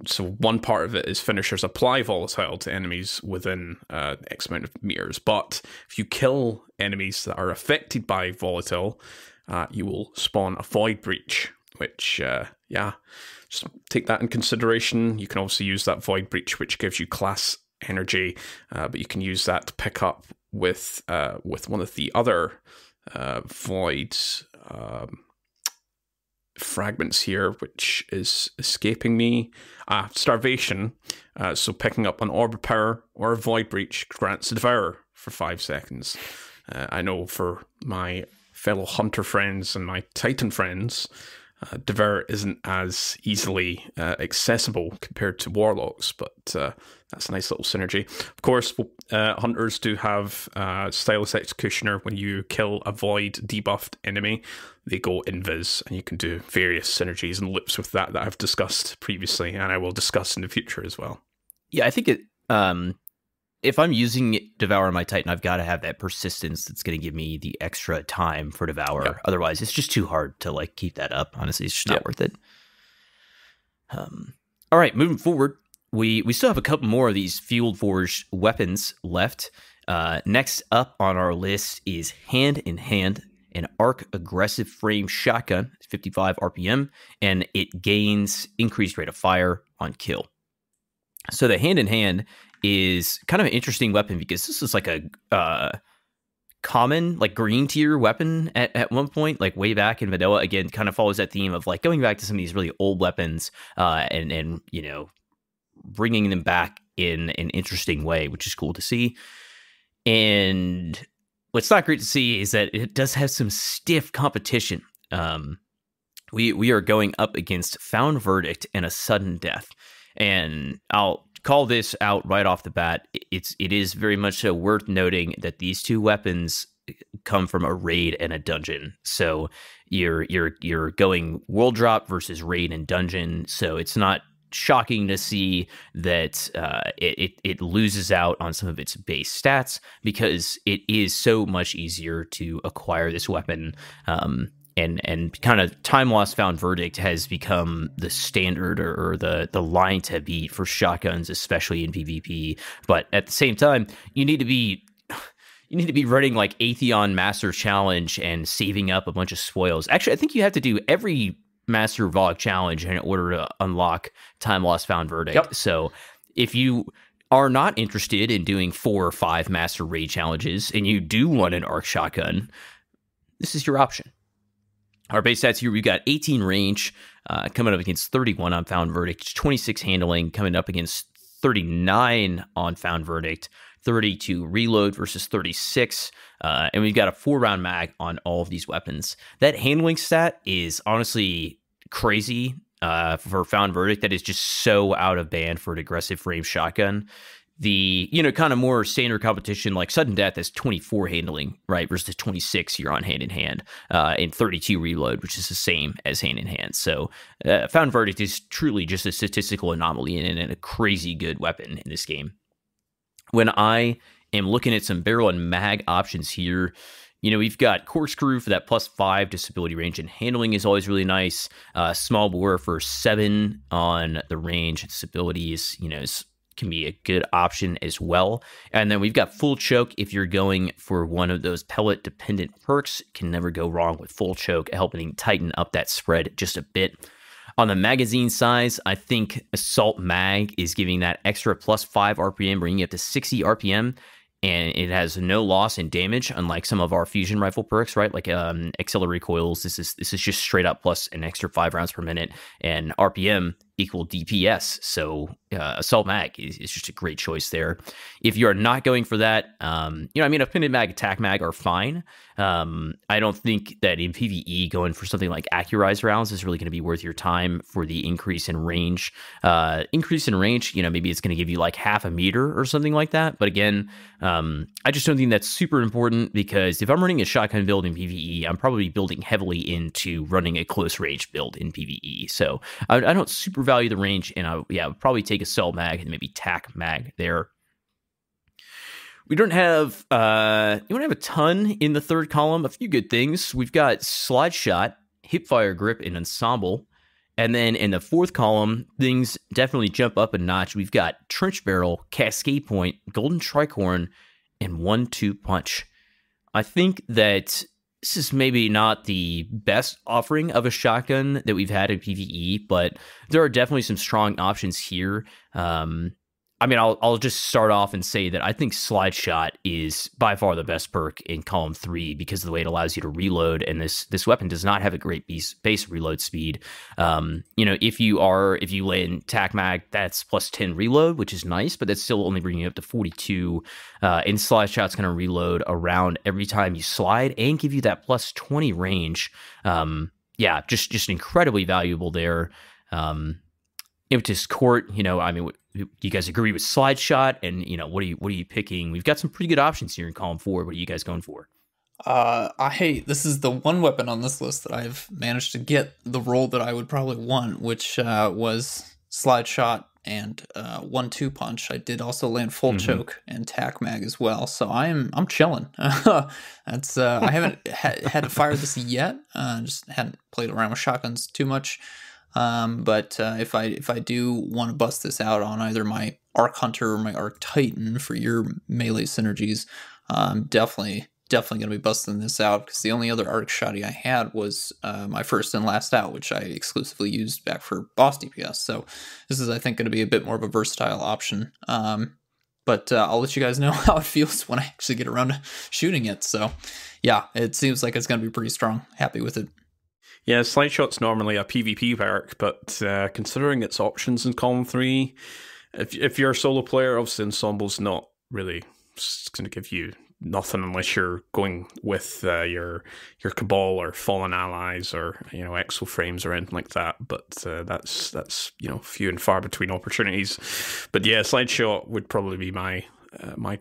Speaker 2: so one part of it is finishers apply Volatile to enemies within X amount of meters. But if you kill enemies that are affected by Volatile, you will spawn a Void Breach, which, just take that in consideration. You can also use that Void Breach, which gives you class energy, but you can use that to pick up with one of the other Void fragments here, which is escaping me. Starvation. So picking up an Orb of Power or a Void Breach grants Devour for 5 seconds. I know for my fellow Hunter friends and my Titan friends, Devour isn't as easily accessible compared to Warlocks, but that's a nice little synergy. Of course, Hunters do have Stylus Executioner. When you kill a Void debuffed enemy, they go invis, and you can do various synergies and loops with that I've discussed previously, and I will discuss in the future as well.
Speaker 1: Yeah, I think it. If I'm using Devour on my Titan, I've got to have that persistence that's going to give me the extra time for Devour. Yep. Otherwise, it's just too hard to like keep that up. Honestly, it's just not worth it. All right, moving forward, we still have a couple more of these Field Forged weapons left. Next up on our list is Hand in Hand, an arc aggressive frame shotgun, 55 RPM, and it gains increased rate of fire on kill. So the Hand in Hand is kind of an interesting weapon because this is like a common like green tier weapon at one point, like way back in vanilla. Again, kind of follows that theme of like going back to some of these really old weapons and bringing them back in an interesting way, which is cool to see. And what's not great to see is that it does have some stiff competition. We are going up against Found Verdict and a Sudden Death. And I'll call this out right off the bat. It is very much so worth noting that these two weapons come from a raid and a dungeon. So you're going world drop versus raid and dungeon. So it's not shocking to see that it loses out on some of its base stats, because it is so much easier to acquire this weapon. And kind of time lost found verdict has become the standard or the line to beat for shotguns, especially in PvP. But at the same time, you need to be running like Atheon Master Challenge and saving up a bunch of spoils. Actually, I think you have to do every Master Vogue Challenge in order to unlock time lost found verdict.
Speaker 3: Yep.
Speaker 1: So if you are not interested in doing 4 or 5 Master Raid challenges and you do want an arc shotgun, this is your option. Our base stats here, we've got 18 range, coming up against 31 on found verdict, 26 handling, coming up against 39 on found verdict, 32 reload versus 36, and we've got a 4-round mag on all of these weapons. That handling stat is honestly crazy for found verdict. That is just so out of band for an aggressive frame shotgun. The, kind of more standard competition like sudden death is 24 handling, right, versus 26 you're on hand in hand, and 32 reload, which is the same as hand in hand. So found verdict is truly just a statistical anomaly and a crazy good weapon in this game. When I am looking at some barrel and mag options here, we've got corkscrew for that +5 disability range, and handling is always really nice. Small bore for 7 on the range. Disability is, can be a good option as well. And then we've got full choke if you're going for one of those pellet dependent perks. Can never go wrong with full choke, helping tighten up that spread just a bit. On the magazine size, I think Assault Mag is giving that extra +5 RPM, bringing it up to 60 RPM, and it has no loss in damage, unlike some of our fusion rifle perks, right? Like auxiliary coils. This is just straight up plus an extra 5 rounds per minute, and RPM equal DPS. So Assault Mag is just a great choice there. If you are not going for that, appended mag, attack mag are fine. I don't think that in PvE going for something like accurized rounds is really going to be worth your time for the increase in range. Maybe it's going to give you like half a meter or something like that. But again, I just don't think that's super important, because if I'm running a shotgun build in PvE, I'm probably building heavily into running a close range build in PvE. So I don't super value the range, and I would probably take Assault Mag and maybe Tac Mag there. We don't have a ton in the third column. A few good things. We've got Slide Shot, Hipfire Grip, and Ensemble. And then in the fourth column, things definitely jump up a notch. We've got Trench Barrel, Cascade Point, Golden Tricorn, and 1-2 Punch. I think that this is maybe not the best offering of a shotgun that we've had in PvE, but there are definitely some strong options here. I'll just start off and say that I think Slide Shot is by far the best perk in column 3, because of the way it allows you to reload, and this weapon does not have a great base reload speed. If you lay in Tac Mag, that's +10 reload, which is nice, but that's still only bringing you up to 42. And Slide Shot's going to reload around every time you slide and give you that +20 range. Just incredibly valuable there. Impetus Court, do you guys agree with Slide Shot? And what are you picking? We've got some pretty good options here in column 4. What are you guys going for?
Speaker 3: This is the one weapon on this list that I've managed to get the role that I would probably want, which was Slide Shot and 1-2 Punch. I did also land full choke and Tac Mag as well, so I'm chilling. That's I haven't had to fire this yet. Just hadn't played around with shotguns too much. But if I do want to bust this out on either my Arc Hunter or my Arc Titan for your melee synergies, I'm definitely going to be busting this out, because the only other Arc Shotty I had was my first and last out, which I exclusively used back for boss DPS. So this is, I think, going to be a bit more of a versatile option. But I'll let you guys know how it feels when I actually get around to shooting it. So yeah, it seems like it's going to be pretty strong. Happy with it.
Speaker 2: Yeah, Slide Shot's normally a PvP perk, but considering its options in column 3, if you're a solo player, obviously Ensemble's not really going to give you nothing unless you're going with your Cabal or Fallen Allies or Exoframes or anything like that. But that's few and far between opportunities. But yeah, Slideshot would probably be my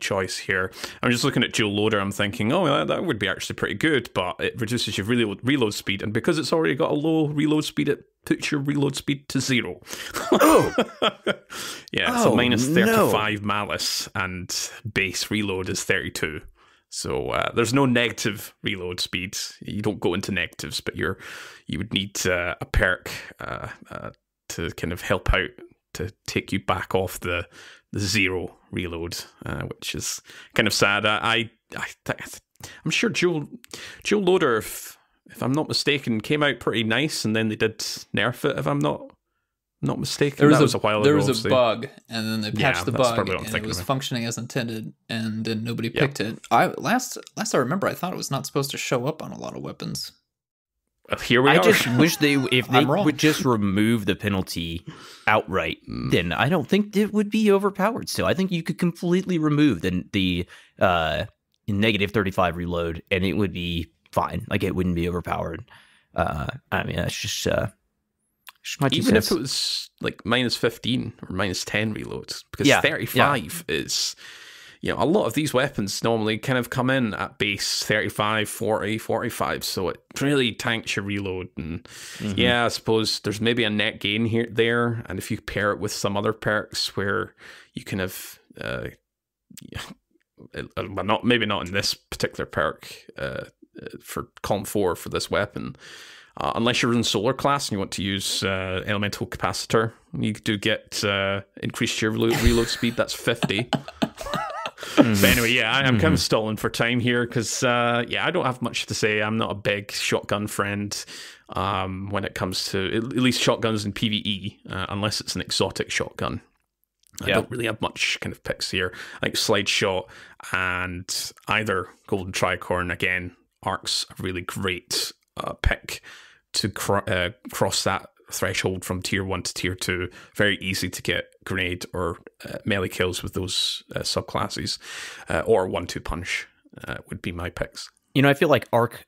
Speaker 2: choice here. I'm just looking at dual loader. I'm thinking, that would be actually pretty good, but it reduces your reload speed, and because it's already got a low reload speed, it puts your reload speed to 0. So minus 35 malice, and base reload is 32. So there's no negative reload speed. You don't go into negatives, but you would need a perk to kind of help out to take you back off the 0 reload, which is kind of sad. I'm sure dual loader, if I'm not mistaken, came out pretty nice, and then they did nerf it. If I'm not mistaken, that was a while ago.
Speaker 3: There was a bug, and then they patched the bug, and it was
Speaker 2: of.
Speaker 3: functioning as intended, and then nobody picked it. Last I remember, I thought it was not supposed to show up on a lot of weapons.
Speaker 2: Here we are.
Speaker 1: I just wish if they would just remove the penalty outright, then I don't think it would be overpowered still. I think you could completely remove the negative 35 reload, and it would be fine. Like, it wouldn't be overpowered. I mean, that's just my 2
Speaker 2: even
Speaker 1: cents.
Speaker 2: if it was like minus 15 or minus 10 reloads, because 35 is... a lot of these weapons normally kind of come in at base 35, 40, 45, so it really tanks your reload. And I suppose there's maybe a net gain there, and if you pair it with some other perks where you kind of, maybe not in this particular perk for Column 4 for this weapon, unless you're in Solar class and you want to use Elemental Capacitor, you do get increased your reload speed, that's 50. But anyway, I'm kind of stalling for time here because, I don't have much to say. I'm not a big shotgun friend when it comes to at least shotguns in PvE, unless it's an exotic shotgun. I don't really have much kind of picks here. I think Slideshot and either Golden Tricorn, again, Arc's a really great pick to cross that threshold from tier 1 to tier 2. Very easy to get grenade or melee kills with those subclasses, or 1-2 punch would be my picks.
Speaker 1: I feel like Arc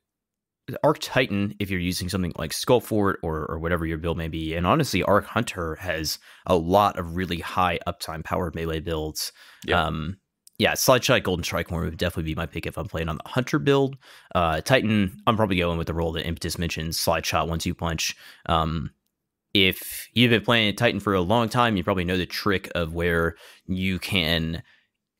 Speaker 1: Titan, if you're using something like Skull Fort or whatever your build may be, and honestly Arc Hunter has a lot of really high uptime powered melee builds. Slideshot Golden Tricorn would definitely be my pick if I'm playing on the Hunter build. Titan, I'm probably going with the role that Impetus mentioned, Slideshot 1-2 punch. If you've been playing Titan for a long time, you probably know the trick of where you can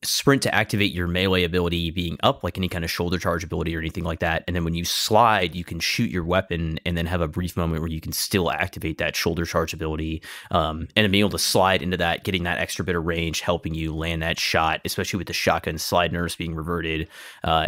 Speaker 1: sprint to activate your melee ability being up, like any kind of shoulder charge ability or anything like that. And then when you slide, you can shoot your weapon and then have a brief moment where you can still activate that shoulder charge ability. And being able to slide into that, getting that extra bit of range, helping you land that shot, especially with the shotgun slide nerfs being reverted,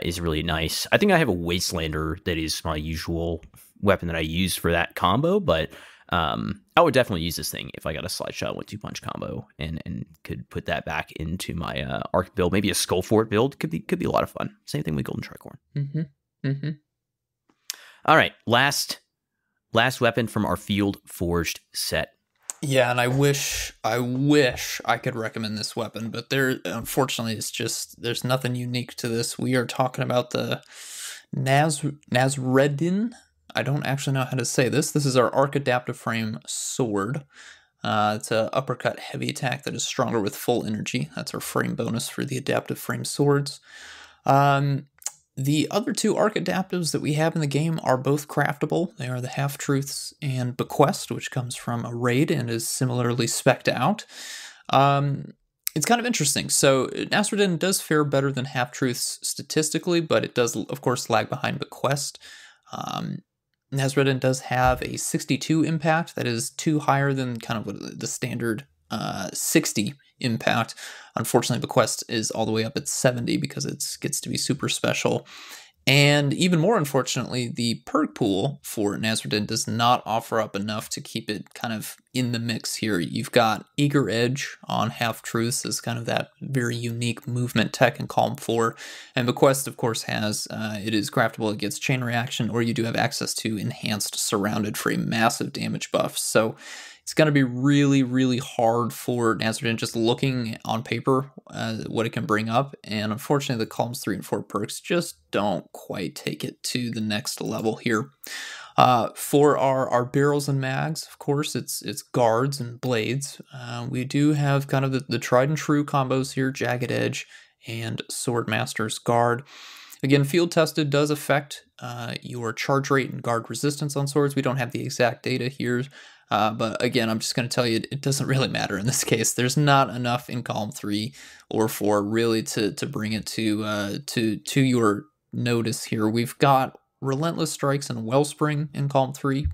Speaker 1: is really nice. I think I have a Wastelander that is my usual weapon that I use for that combo, but I would definitely use this thing if I got a Slideshot 1-2 punch combo and could put that back into my Arc build. Maybe a Skull Fort build could be a lot of fun. Same thing with Golden Tricorn. All right, last weapon from our Field Forged set.
Speaker 3: Yeah, and I wish I could recommend this weapon, but unfortunately there's nothing unique to this. We are talking about the Nasreddin. I don't actually know how to say this. This is our Arc Adaptive Frame Sword. It's an uppercut heavy attack that is stronger with full energy. That's our frame bonus for the Adaptive Frame Swords. The other 2 Arc Adaptives that we have in the game are both craftable. They are the Half-Truths and Bequest, which comes from a raid and is similarly spec'd out. It's kind of interesting. So Nasreddin does fare better than Half-Truths statistically, but it does, of course, lag behind Bequest. Nasreddin does have a 62 impact. That is 2 higher than kind of the standard 60 impact. Unfortunately, Bequest is all the way up at 70 because it gets to be super special. And even more unfortunately, the perk pool for Nasreddin does not offer up enough to keep it kind of in the mix here. You've got Eager Edge on Half-Truths as kind of that very unique movement tech in Column 4. And Bequest, of course, it is craftable, it gets chain reaction, or you do have access to enhanced surrounded for a massive damage buff. So it's going to be really, really hard for Nazardin just looking on paper what it can bring up. And unfortunately, the columns 3 and 4 perks just don't quite take it to the next level here. For our barrels and mags, of course, it's guards and blades. We do have kind of the tried and true combos here, Jagged Edge and Swordmaster's Guard. Again, field tested does affect your charge rate and guard resistance on swords. We don't have the exact data here, but again, I'm just going to tell you it doesn't really matter in this case. There's not enough in column 3 or 4 really to bring it to your notice here. We've got Relentless Strikes and Wellspring in column 3.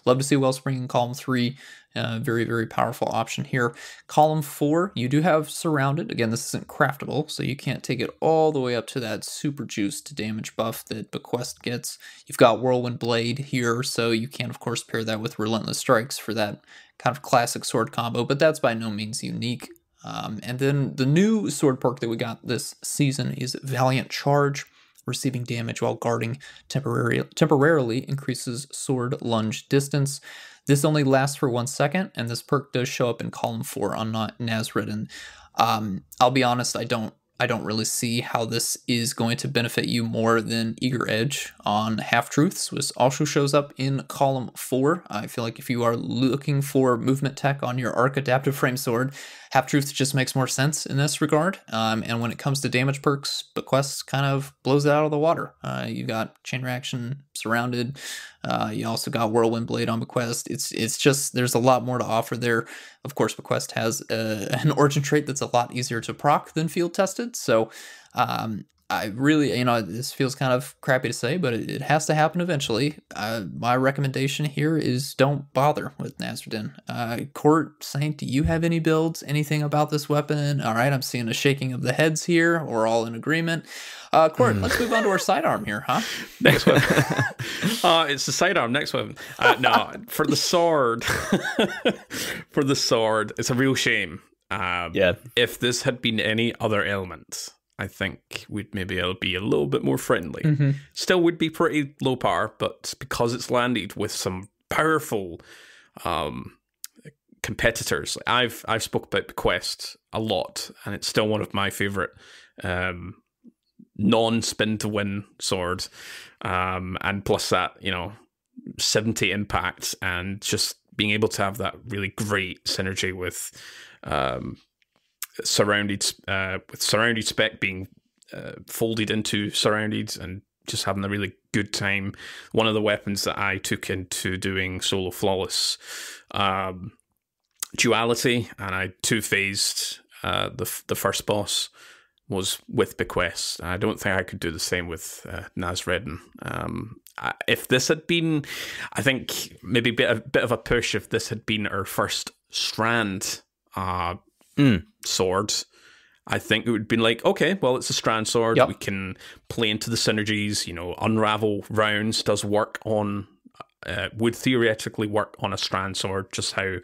Speaker 3: Love to see Wellspring in column 3. Very, very powerful option here. Column 4, you do have Surrounded. Again, this isn't craftable, so you can't take it all the way up to that super juiced damage buff that Bequest gets. You've got Whirlwind Blade here, so you can, of course, pair that with Relentless Strikes for that kind of classic sword combo, but that's by no means unique. And then the new sword perk that we got this season is Valiant Charge. Receiving damage while guarding temporarily increases sword lunge distance. This only lasts for 1 second, and this perk does show up in column 4 on Nazardin. I'll be honest, I don't really see how this is going to benefit you more than Eager Edge on Half-Truths, which also shows up in column 4. I feel like if you are looking for movement tech on your Arc Adaptive Frame Sword, Half-Truths just makes more sense in this regard. And when it comes to damage perks, Bequest kind of blows it out of the water. You got Chain Reaction, Surrounded. You also got Whirlwind Blade on Bequest. It's just, there's a lot more to offer there. Of course, Bequest has an origin trait that's a lot easier to proc than field tested. So I really, this feels kind of crappy to say, but it has to happen eventually. My recommendation here is don't bother with Nazardin. Court, Saint, do you have any builds? Anything about this weapon? All right, I'm seeing a shaking of the heads here. We're all in agreement. Court, let's move on to our sidearm here, huh?
Speaker 2: Next one. It's the sidearm. Next one. No, for the sword. For the sword, it's a real shame. If this had been any other element, I think we'd maybe be a little bit more friendly. Mm-hmm. Still would be pretty low power, but because it's landed with some powerful competitors, I've spoke about Bequest a lot, and it's still one of my favorite non-spin to win swords. And plus that, 70 impact, and just being able to have that really great synergy with surrounded spec being folded into surrounded and just having a really good time. One of the weapons that I took into doing solo flawless duality, and I two-phased the first boss, was with Bequest. I don't think I could do the same with Nazredin. If this had been, I think maybe a bit of a push if this had been our first strand sword, I think it would have been like, okay, well, it's a strand sword. Yep. We can play into the synergies. Unravel rounds does work on, would theoretically work on a strand sword, just how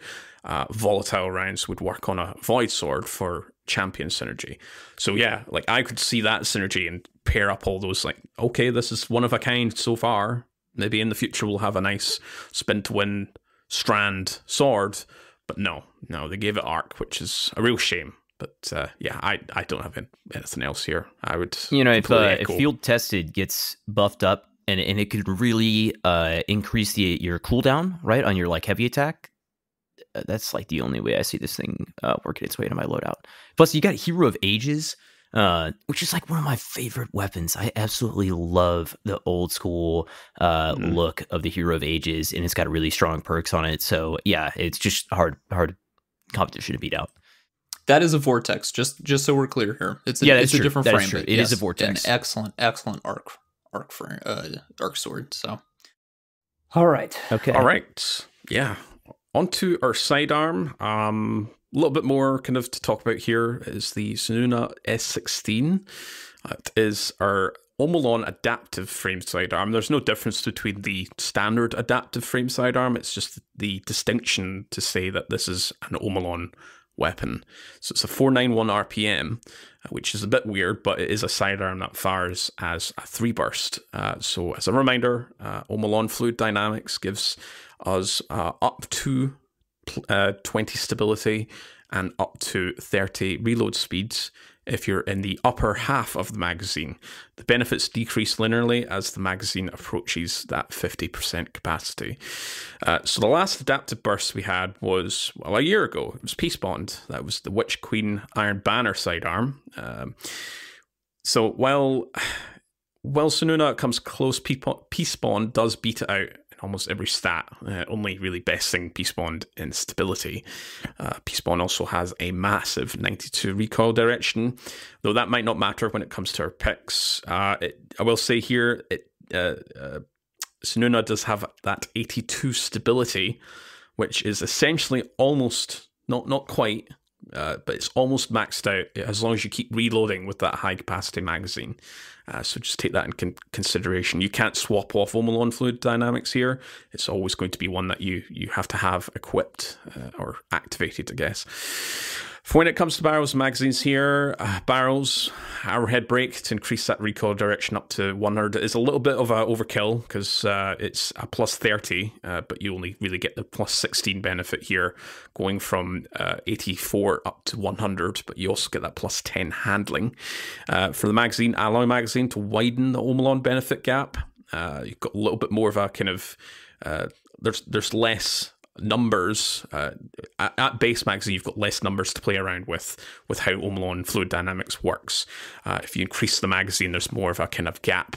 Speaker 2: volatile rounds would work on a void sword for champion synergy. So yeah, like I could see that synergy and pair up all those, like, okay, this is one of a kind so far. Maybe in the future we'll have a nice spin to win strand sword. But no, they gave it arc, which is a real shame. But I don't have anything else here. I would,
Speaker 1: if field tested gets buffed up and it could really increase your cooldown, right, on your heavy attack. That's the only way I see this thing working its way into my loadout. Plus, you got Hero of Ages, which is one of my favorite weapons. I absolutely love the old school look of the Hero of Ages, and it's got really strong perks on it. So yeah, it's just hard competition to beat out.
Speaker 3: That is a vortex. Just so we're clear here, it's a different frame. But
Speaker 1: it is a vortex.
Speaker 3: An excellent arc sword. So,
Speaker 1: all right,
Speaker 2: okay, all right, yeah. Onto our sidearm. A little bit more kind of to talk about here is the Sununa S16. It is our Omolon adaptive frame sidearm. There's no difference between the standard adaptive frame sidearm. It's just the distinction to say that this is an Omolon weapon. So it's a 491 RPM, which is a bit weird, but it is a sidearm that fires as a 3-burst. So as a reminder, Omolon Fluid Dynamics gives us up to 20 stability and up to 30 reload speeds if you're in the upper half of the magazine. The benefits decrease linearly as the magazine approaches that 50% capacity. So the last adaptive burst we had was, well, a year ago. It was Peace Bond. That was the Witch Queen Iron Banner sidearm. So while Sununa comes close, Peace Bond does beat it out almost every stat, only really besting Peace Bond in stability. Peace Bond also has a massive 92 recoil direction, though that might not matter when it comes to our picks. I will say here, Sununa does have that 82 stability, which is essentially almost, not quite, but it's almost maxed out as long as you keep reloading with that high capacity magazine. So just take that in consideration. You can't swap off Omolon fluid dynamics here. It's always going to be one that you have to have equipped or activated, I guess. For when it comes to barrels and magazines here, barrels, arrowhead break to increase that recoil direction up to 100 is a little bit of an overkill because it's a plus 30, but you only really get the plus 16 benefit here going from 84 up to 100, but you also get that plus 10 handling. For the magazine, alloy magazine, to widen the Omolon benefit gap, you've got a little bit more of a kind of, there's less numbers at base magazine. You've got less numbers to play around with how Omolon fluid dynamics works. If you increase the magazine, there's more of a kind of gap.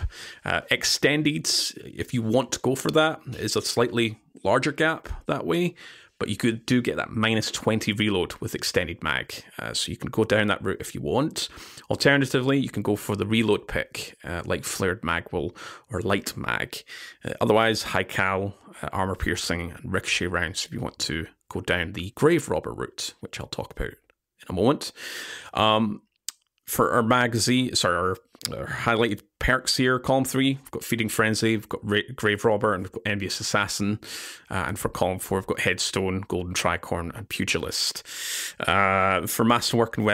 Speaker 2: Extended, if you want to go for that, is a slightly larger gap that way, but you do get that minus 20 reload with extended mag, so you can go down that route if you want. Alternatively, you can go for the reload pick, like flared mag will or light mag. Otherwise, high cal, armor piercing, and ricochet rounds if you want to go down the grave robber route, which I'll talk about in a moment. For our magazine, our highlighted perks here, column 3, we've got Feeding Frenzy, we've got Grave Robber, and we've got Envious Assassin. And for column 4, we've got Headstone, Golden Tricorn, and Pugilist. For Master Work and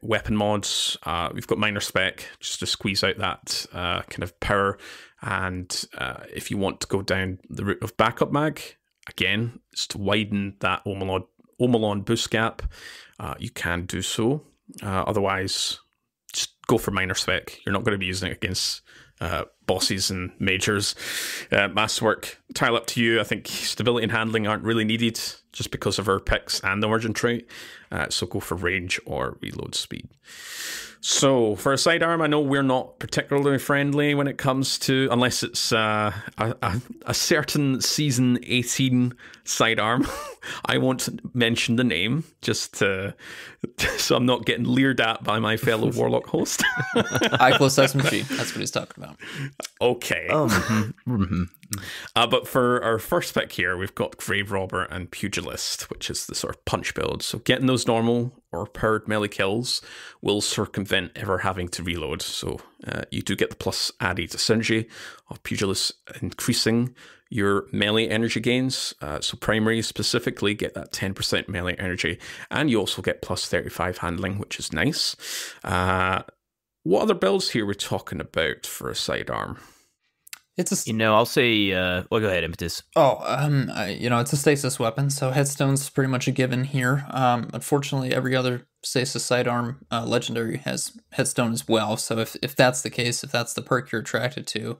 Speaker 2: weapon mods, we've got Minor Spec, just to squeeze out that kind of power. And if you want to go down the route of backup mag, again, it's to widen that Omolon boost gap. You can do so. Otherwise, just go for Minor Spec. You're not going to be using it against bosses and majors. Masterwork, entirely up to you. I think stability and handling aren't really needed just because of our picks and the origin trait. So go for range or reload speed. So for a sidearm, I know we're not particularly friendly when it comes to, unless it's a certain season 18 sidearm. I won't mention the name just so I'm not getting leered at by my fellow Warlock host.
Speaker 3: High close SMG. That's what he's talking about.
Speaker 2: Okay. But for our first pick here, we've got Grave Robber and Pugilist, which is the sort of punch build. So getting those normal or powered melee kills will circumvent ever having to reload. So you do get the plus added synergy of Pugilist increasing your melee energy gains. So primary specifically get that 10% melee energy, and you also get plus 35 handling, which is nice. What other builds here we're talking about for a sidearm?
Speaker 1: I'll say, well, go ahead, Impetus.
Speaker 3: It's a stasis weapon, so Headstone's pretty much a given here. Unfortunately, every other stasis sidearm legendary has Headstone as well, so if that's the case, if that's the perk you're attracted to,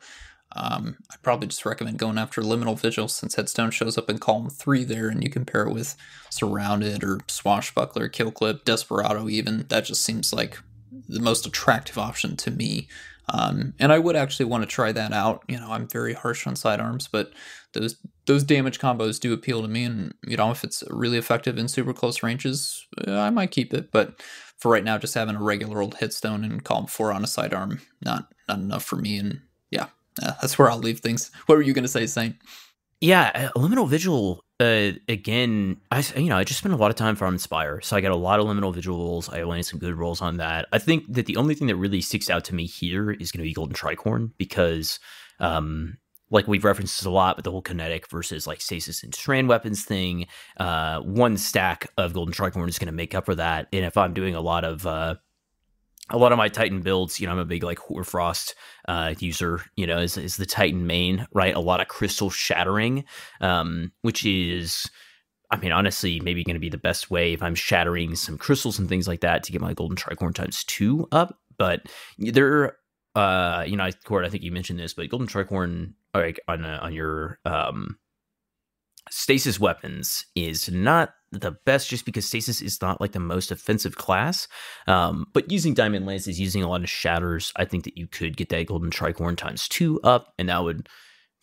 Speaker 3: I'd probably just recommend going after Liminal Vigil, since Headstone shows up in column 3 there, and you compare it with Surrounded or Swashbuckler, Kill Clip, Desperado even. That just seems like the most attractive option to me. And I would actually want to try that out. I'm very harsh on sidearms, but those damage combos do appeal to me. And, if it's really effective in super close ranges, I might keep it. But for right now, just having a regular old Headstone in column 4 on a sidearm, not enough for me. And yeah, that's where I'll leave things. What were you going to say, Saint?
Speaker 1: Yeah, Liminal Vigil, again, I just spent a lot of time farming Spire, so I got a lot of Liminal Vigils. I landed some good rolls on that. I think that the only thing that really sticks out to me here is going to be Golden Tricorn, because, like we've referenced this a lot, but the whole kinetic versus like stasis and strand weapons thing, one stack of Golden Tricorn is going to make up for that. And if I'm doing a lot of my Titan builds, I'm a big like Hoarfrost user, is the Titan main, right? A lot of crystal shattering, which is, I mean, honestly, maybe going to be the best way if I'm shattering some crystals and things like that to get my golden tricorn ×2 up. But there, Cord, I think you mentioned this, but golden tricorn, like on your stasis weapons is not the best, just because stasis is not like the most offensive class. But using diamond lances, using a lot of shatters, I think that you could get that golden tricorn ×2 up, and that would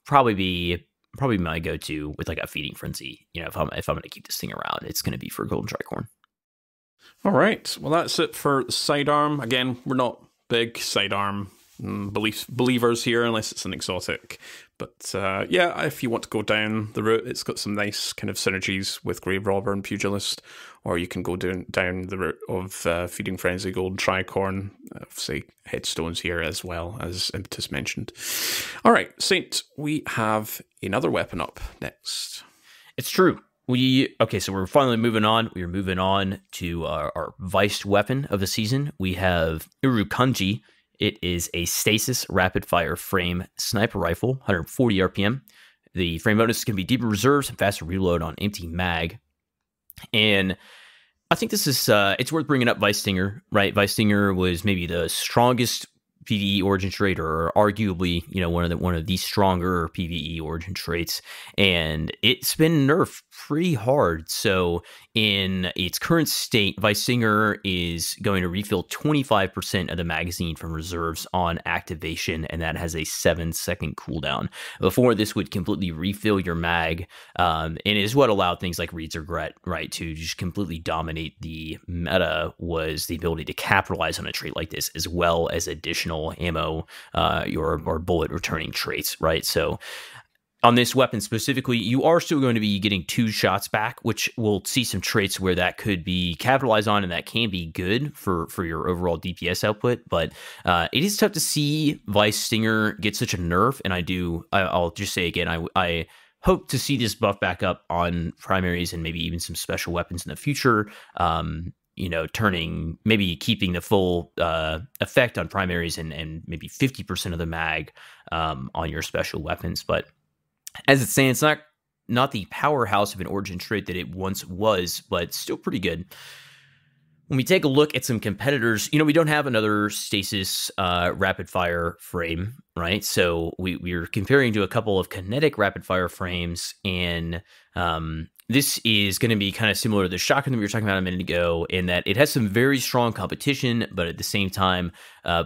Speaker 1: probably be my go-to with like a feeding frenzy. If I'm going to keep this thing around, it's going to be for golden tricorn.
Speaker 2: All right, well, that's it for sidearm. Again, we're not big sidearm believers here, unless it's an exotic. But yeah, if you want to go down the route, it's got some nice kind of synergies with Grave Robber and Pugilist, or you can go down the route of Feeding Frenzy, Golden Tricorn, say headstones here as well, as Impetus mentioned. All right, Saint, we have another weapon up next.
Speaker 1: It's true. So we're finally moving on. We're moving on to our Viced weapon of the season. We have Urukanji. It is a stasis rapid-fire frame sniper rifle, 140 RPM. The frame bonus can be deeper reserves and faster reload on empty mag. And I think this is it's worth bringing up Vicestinger, right? Vicestinger was maybe the strongest PvE origin trait, or arguably, one of the stronger PvE origin traits, and it's been nerfed pretty hard. So in its current state, Vicestinger is going to refill 25% of the magazine from reserves on activation, and that has a 7-second cooldown. Before, this would completely refill your mag, and it is what allowed things like Reed's Regret, right, to just completely dominate the meta, was the ability to capitalize on a trait like this, as well as additional ammo or bullet returning traits, right? So on this weapon specifically, you are still going to be getting 2 shots back, which we'll see some traits where that could be capitalized on, and that can be good for your overall DPS output. But it is tough to see Vicestinger get such a nerf, and I'll just say again, I hope to see this buff back up on primaries and maybe even some special weapons in the future. Keeping the full effect on primaries and maybe 50% of the mag on your special weapons. But as it stands, it's not the powerhouse of an origin trait that it once was, but still pretty good. When we take a look at some competitors, we don't have another stasis rapid fire frame, right? So we're comparing to a couple of kinetic rapid fire frames, and this is going to be kind of similar to the shotgun that we were talking about a minute ago, in that it has some very strong competition, but at the same time,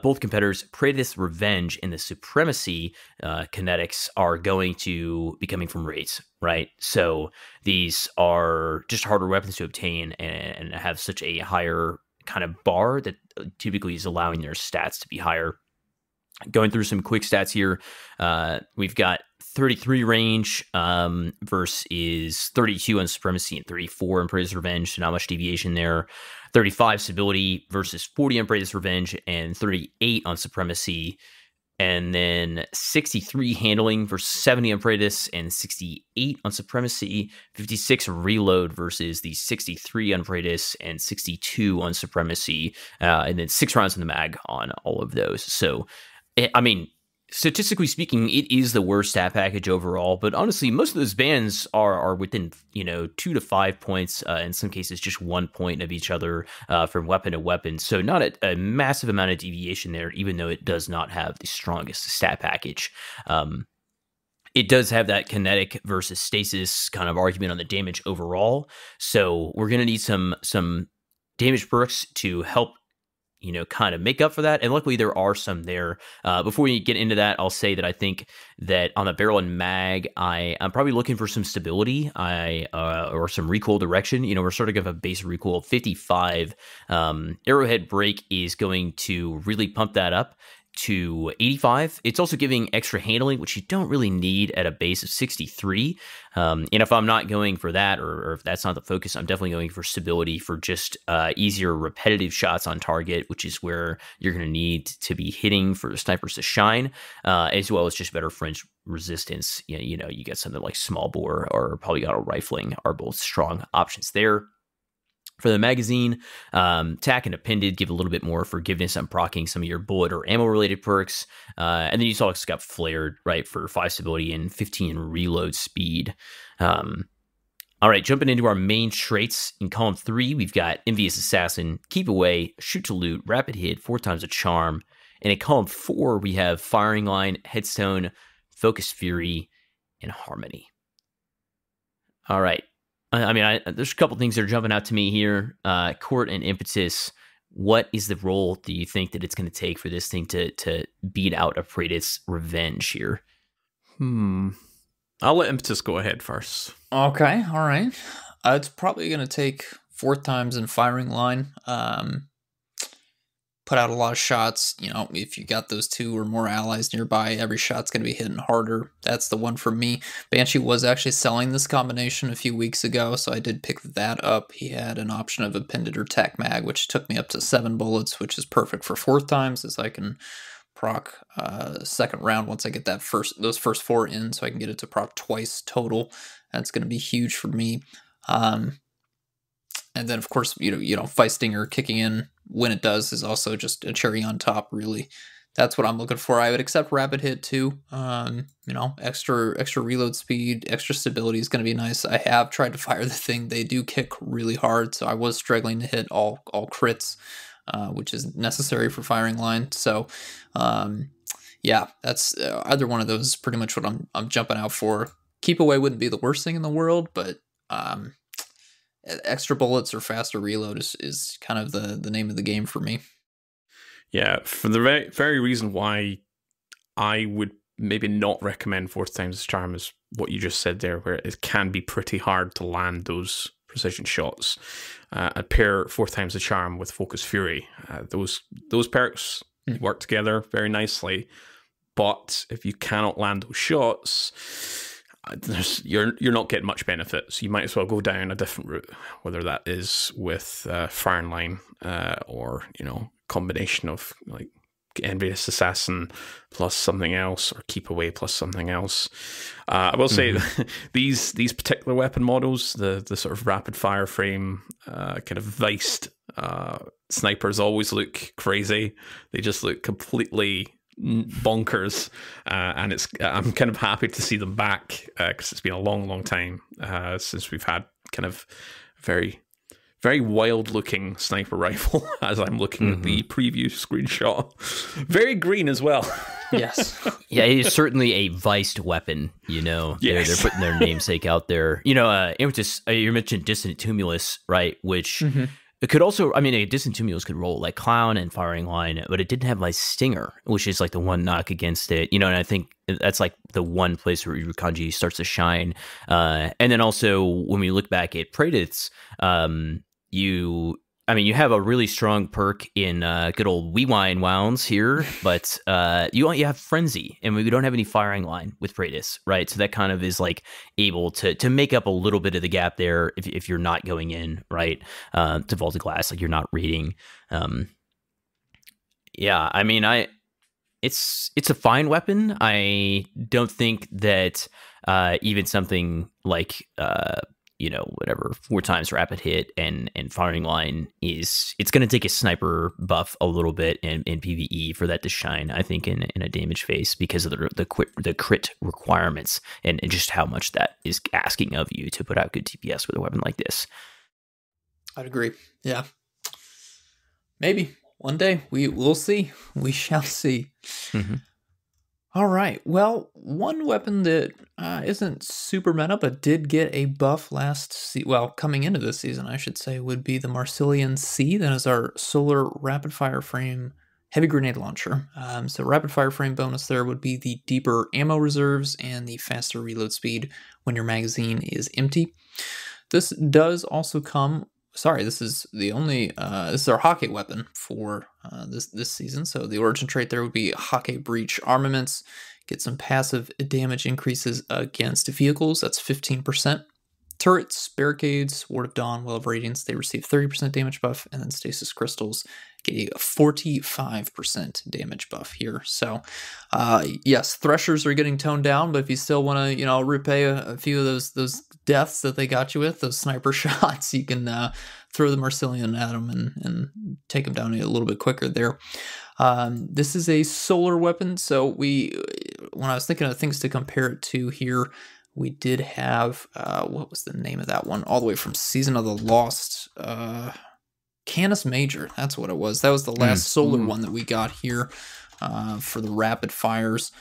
Speaker 1: both competitors, Impetus Revenge and the Supremacy kinetics, are going to be coming from raids, right? So these are just harder weapons to obtain and have such a higher kind of bar that typically is allowing their stats to be higher. Going through some quick stats here, we've got 33 range versus 32 on Supremacy and 34 on Impetus Revenge, so not much deviation there. 35 stability versus 40 on Impetus Revenge and 38 on Supremacy. And then 63 handling versus 70 on Impetus and 68 on Supremacy. 56 reload versus the 63 on Impetus and 62 on Supremacy. And then 6 rounds in the mag on all of those. So, I mean, statistically speaking, it is the worst stat package overall, but honestly, most of those bands are within 2 to 5 points, in some cases just 1 point of each other from weapon to weapon. So not a massive amount of deviation there, even though it does not have the strongest stat package. It does have that kinetic versus stasis kind of argument on the damage overall. So we're going to need some damage perks to help kind of make up for that. And luckily there are some there. Before we get into that, I'll say that I think that on the barrel and mag, I'm probably looking for some stability, or some recoil direction. We're sort of a base recoil of 55. Arrowhead break is going to really pump that up to 85. It's also giving extra handling, which you don't really need at a base of 63. And if I'm not going for that, or if that's not the focus, I'm definitely going for stability for just easier repetitive shots on target, which is where you're going to need to be hitting for the snipers to shine, as well as just better fringe resistance. You get something like small bore or polygonal rifling are both strong options there. For the magazine, tack and appended give a little bit more forgiveness on proccing some of your bullet or ammo related perks. And then you also got flared, right, for 5 stability and 15 reload speed. All right, jumping into our main traits. In column 3, we've got Envious Assassin, Keep Away, Shoot to Loot, Rapid Hit, 4 times a Charm. And in column 4, we have Firing Line, Headstone, Focus Fury, and Harmony. All right. There's a couple things that are jumping out to me here. Court and Impetus. What is the role do you think that it's going to take for this thing to beat out Impetus' revenge here?
Speaker 2: I'll let Impetus go ahead first.
Speaker 3: Okay, all right. It's probably going to take 4 times in Firing Line. Put out a lot of shots. You know, if you got those 2 or more allies nearby, every shot's going to be hitting harder. That's the one for me. Banshee was actually selling this combination a few weeks ago, so I did pick that up. He had an option of Appended or Tac Mag, which took me up to 7 bullets, which is perfect for 4 times, as I can proc second round once I get those first 4 in, so I can get it to proc twice total. That's going to be huge for me. And then, of course, Fight Stinger kicking in when it does is also just a cherry on top, really. That's what I'm looking for. I would accept Rapid Hit, too. Extra reload speed, extra stability is going to be nice. I have tried to fire the thing. They do kick really hard, so I was struggling to hit all crits, which is necessary for Firing Line. So, that's either one of those is pretty much what I'm jumping out for. Keep Away wouldn't be the worst thing in the world, but extra bullets or faster reload is kind of the name of the game for me.
Speaker 2: Yeah, for the very reason why I would maybe not recommend 4 times the Charm is what you just said there, where it can be pretty hard to land those precision shots. I'd pair 4 times the Charm with Focus Fury. Those perks work together very nicely, but if you cannot land those shots, you're not getting much benefit, so you might as well go down a different route, whether that is with Firing Line or combination of like Envious Assassin plus something else, or Keep Away plus something else. I will say these particular weapon models, the sort of rapid fire frame kind of viced snipers always look crazy. They just look completely bonkers, and I'm kind of happy to see them back because it's been a long time since we've had kind of very wild looking sniper rifle. As I'm looking at the preview screenshot, very green as well.
Speaker 3: Yes.
Speaker 1: Yeah, it's certainly a viced weapon. Yes. They're putting their namesake out there. Impetus, you mentioned Distant Tumulus, right? Which it could also, a Distant Tumulus could roll like Clown and Firing Line, but it didn't have my Stinger, which is like the one knock against it. And I think that's like the one place where Urukanji starts to shine. And then also when we look back at Predits, you have a really strong perk in good old Wewine Wounds here, but you have Frenzy, and we don't have any Firing Line with Predis, right? So that kind of is like able to make up a little bit of the gap there if you're not going in, right, to Vault of Glass, like you're not reading. It's a fine weapon. I don't think that even something like 4 times Rapid Hit and Firing Line it's going to take a sniper buff a little bit in PvE for that to shine, I think, in a damage phase, because of the crit requirements and just how much that is asking of you to put out good DPS with a weapon like this.
Speaker 3: I'd agree. Yeah. Maybe one day we'll see. We shall see. All right. Well, one weapon that isn't super meta, but did get a buff coming into this season, I should say, would be the Marsilian C. That is our solar rapid fire frame heavy grenade launcher. So rapid fire frame bonus there would be the deeper ammo reserves and the faster reload speed when your magazine is empty. This does also come. This is our Hake weapon for this season. So the origin trait there would be Hake Breach Armaments. Get some passive damage increases against vehicles. That's 15%. Turrets, barricades, Ward of Dawn, Well of Radiance, they receive 30% damage buff, and then Stasis Crystals get a 45% damage buff here. So, yes, Threshers are getting toned down, but if you still want to, repay a few of those deaths that they got you with, those sniper shots, you can throw the Marsilian at them and take them down a little bit quicker there. This is a solar weapon, so when I was thinking of things to compare it to here, we did have, what was the name of that one? All the way from Season of the Lost, Canis Major, that's what it was. That was the last solar one that we got here for the rapid fires.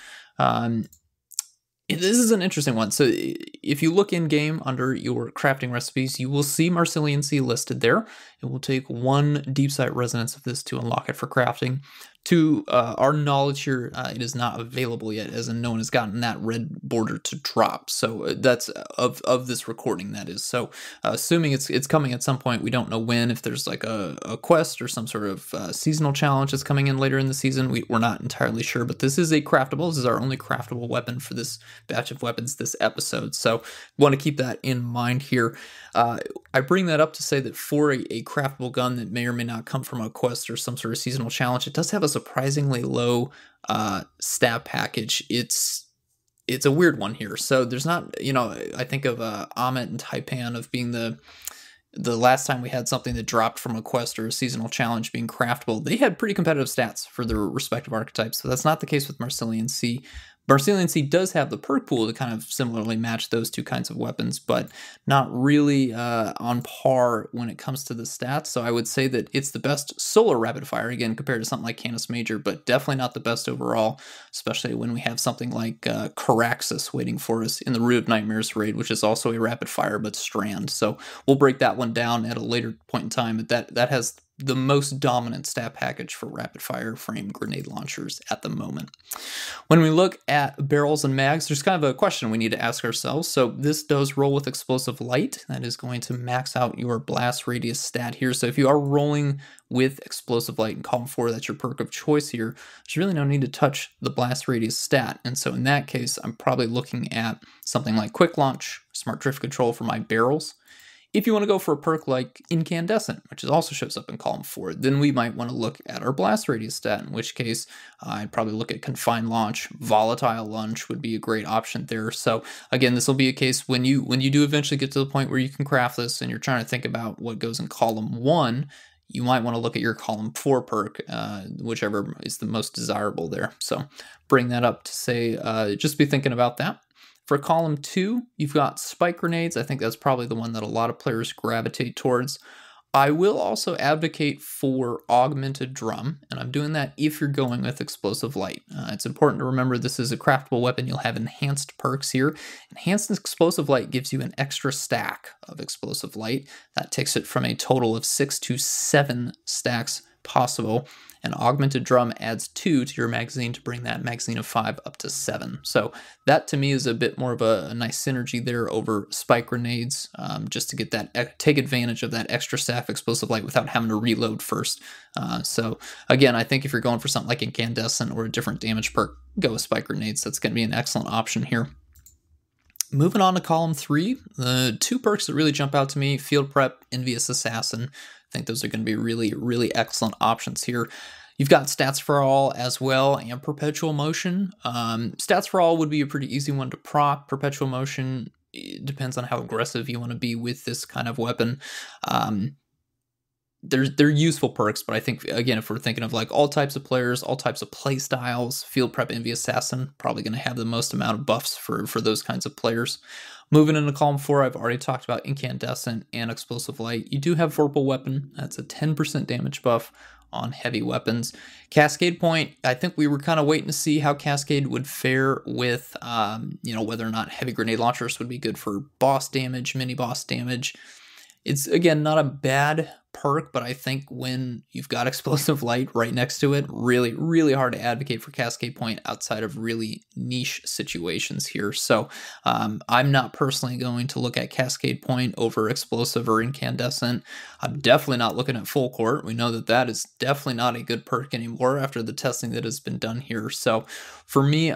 Speaker 3: This is an interesting one. So if you look in-game under your crafting recipes, you will see Marcelian Sea listed there. It will take 1 deep site resonance of this to unlock it for crafting. To our knowledge here, it is not available yet, as in no one has gotten that red border to drop. So that's of this recording, that is. So assuming it's coming at some point, we don't know when, if there's like a quest or some sort of seasonal challenge that's coming in later in the season. We're not entirely sure, but this is a craftable. This is our only craftable weapon for this batch of weapons this episode. So want to keep that in mind here. I bring that up to say that for a craftable gun that may or may not come from a quest or some sort of seasonal challenge, it does have a surprisingly low stat package. It's a weird one here. So there's not, I think of Amit and Taipan of being the last time we had something that dropped from a quest or a seasonal challenge being craftable. They had pretty competitive stats for their respective archetypes. So that's not the case with Marcelian Sea. Marcelian Sea does have the perk pool to kind of similarly match those two kinds of weapons, but not really on par when it comes to the stats. So I would say that it's the best solar rapid fire, again, compared to something like Canis Major, but definitely not the best overall, especially when we have something like Caraxus waiting for us in the Root of Nightmares raid, which is also a rapid fire, but strand. So we'll break that one down at a later point in time, but that has the most dominant stat package for rapid fire frame grenade launchers at the moment. When we look at barrels and mags, there's kind of a question we need to ask ourselves. So this does roll with explosive light. That is going to max out your blast radius stat here. So if you are rolling with explosive light in column 4, that's your perk of choice here, there's really no need to touch the blast radius stat. And so in that case, I'm probably looking at something like quick launch, smart drift control for my barrels. If you want to go for a perk like Incandescent, which also shows up in column 4, then we might want to look at our blast radius stat, in which case I'd probably look at Confined Launch. Volatile Launch would be a great option there. So again, this will be a case when you do eventually get to the point where you can craft this and you're trying to think about what goes in column 1, you might want to look at your column 4 perk, whichever is the most desirable there. So bring that up to say, just be thinking about that. For column 2, you've got spike grenades. I think that's probably the one that a lot of players gravitate towards. I will also advocate for augmented drum, and I'm doing that if you're going with explosive light. It's important to remember this is a craftable weapon. You'll have enhanced perks here. Enhanced explosive light gives you an extra stack of explosive light. That takes it from a total of 6 to 7 stacks possible. And augmented drum adds 2 to your magazine to bring that magazine of 5 up to 7. So that to me is a bit more of a nice synergy there over spike grenades, just to get that, take advantage of that extra stack of explosive light without having to reload first. So again, I think if you're going for something like Incandescent or a different damage perk, go with spike grenades. That's going to be an excellent option here. Moving on to column 3, the 2 perks that really jump out to me, Field Prep, Envious Assassin. I think those are going to be really, really excellent options here. You've got Stats for All as well and Perpetual Motion. Stats for All would be a pretty easy one to proc. Perpetual Motion, it depends on how aggressive you want to be with this kind of weapon. They're useful perks, but I think, again, if we're thinking of like all types of players, all types of play styles, Field Prep, Envious Assassin, probably going to have the most amount of buffs for those kinds of players. Moving into column 4, I've already talked about Incandescent and Explosive Light. You do have Vorpal Weapon. That's a 10% damage buff on heavy weapons. Cascade Point, I think we were kind of waiting to see how Cascade would fare with, whether or not heavy grenade launchers would be good for boss damage, mini boss damage. It's, again, not a bad perk, but I think when you've got Explosive Light right next to it, really, really hard to advocate for Cascade Point outside of really niche situations here. So I'm not personally going to look at Cascade Point over Explosive or Incandescent. I'm definitely not looking at Full Court. We know that that is definitely not a good perk anymore after the testing that has been done here. So for me,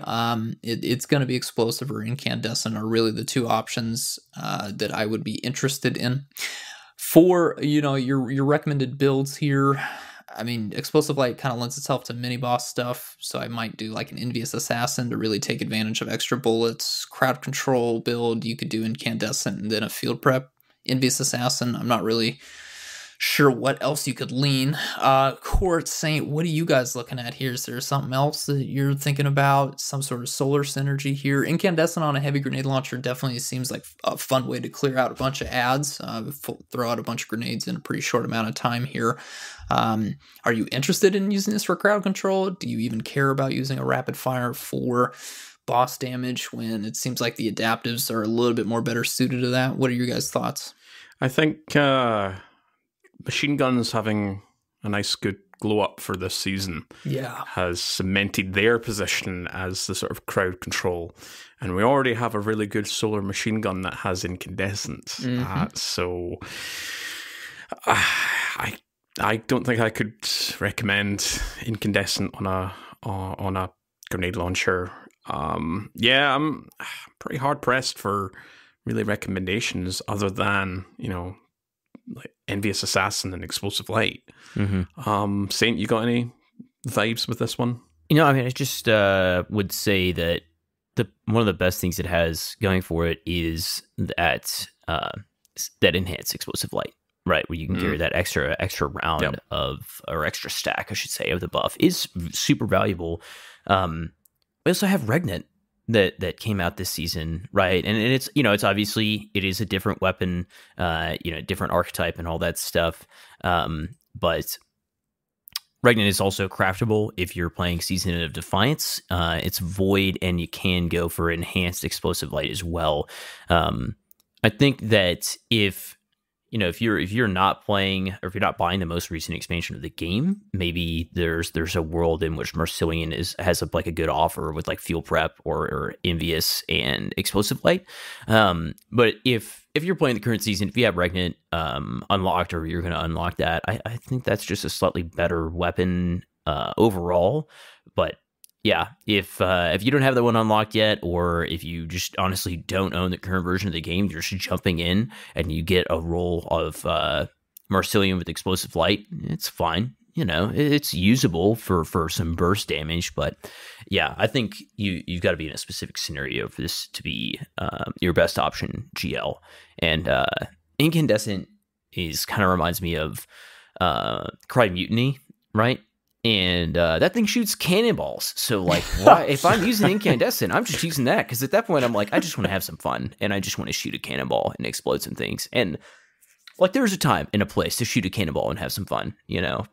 Speaker 3: it's going to be Explosive or Incandescent are really the 2 options that I would be interested in. For, your recommended builds here, I mean, Explosive Light kind of lends itself to mini-boss stuff, so I might do like an Envious Assassin to really take advantage of extra bullets. Crowd Control build, you could do Incandescent and then a Field Prep. Envious Assassin, I'm not really sure what else you could lean. Court, Saint, what are you guys looking at here? Is there something else that you're thinking about? Some sort of solar synergy here? Incandescent on a heavy grenade launcher definitely seems like a fun way to clear out a bunch of ads, throw out a bunch of grenades in a pretty short amount of time here. Are you interested in using this for crowd control? Do you even care about using a rapid fire for boss damage when it seems like the adaptives are a little bit more better suited to that? What are your guys' thoughts?
Speaker 2: I think machine guns having a nice good glow up for this season has cemented their position as the sort of crowd control. And we already have a really good solar machine gun that has incandescent. So I don't think I could recommend incandescent on a grenade launcher. I'm pretty hard pressed for really recommendations other than, like Envious Assassin and Explosive Light. Saint, you got any vibes with this one?
Speaker 1: I just would say that one of the best things it has going for it is that enhanced Explosive Light, right? Where you can carry that extra round or extra stack, I should say, of the buff is super valuable. We also have Regnant that came out this season, right? And it's it's obviously it is a different weapon, different archetype and all that stuff. But Regnant is also craftable if you're playing Season of Defiance. It's void, and you can go for enhanced Explosive Light as well. I think that if you're not playing, or if you're not buying the most recent expansion of the game, maybe there's a world in which Marcillion has a good offer with like Fuel Prep or Envious and Explosive Light. But if you're playing the current season, if you have Regnant unlocked, or you're going to unlock that, I think that's just a slightly better weapon overall. But yeah, if you don't have that one unlocked yet, or if you just honestly don't own the current version of the game, you're just jumping in and you get a roll of Marcillion with Explosive Light, it's fine. It's usable for some burst damage. But yeah, I think you've got to be in a specific scenario for this to be your best option, GL. And Incandescent kind of reminds me of Cry Mutiny, right? And that thing shoots cannonballs. So, why? If I'm using incandescent, I'm just using that because at that point, I'm like, I just want to have some fun, and I just want to shoot a cannonball and explode some things. And there's a time and a place to shoot a cannonball and have some fun,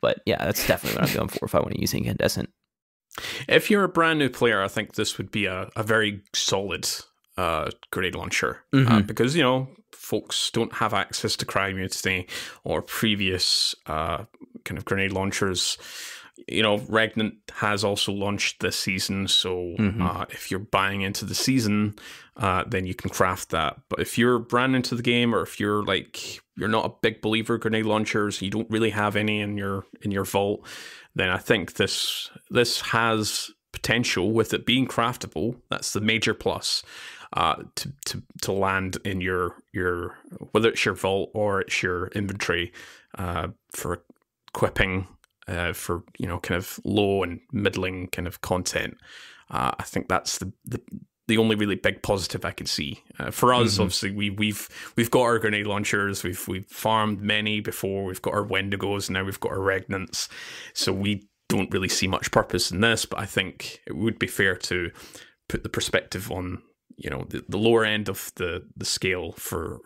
Speaker 1: But yeah, that's definitely what I'm going for if I want to use incandescent.
Speaker 2: If you're a brand new player, I think this would be a very solid grenade launcher because folks don't have access to Cry Mutiny or previous kind of grenade launchers. Regnant has also launched this season, so if you're buying into the season, then you can craft that. But if you're brand into the game, or if you're not a big believer of grenade launchers, you don't really have any in your vault, then I think this has potential with it being craftable. That's the major plus to land in your whether it's your vault or it's your inventory for equipping. For kind of low and middling kind of content. I think that's the only really big positive I can see for us. Obviously, we've got our grenade launchers. We've farmed many before. We've got our Wendigos. Now we've got our Regnants. So we don't really see much purpose in this. But I think it would be fair to put the perspective on the lower end of the scale for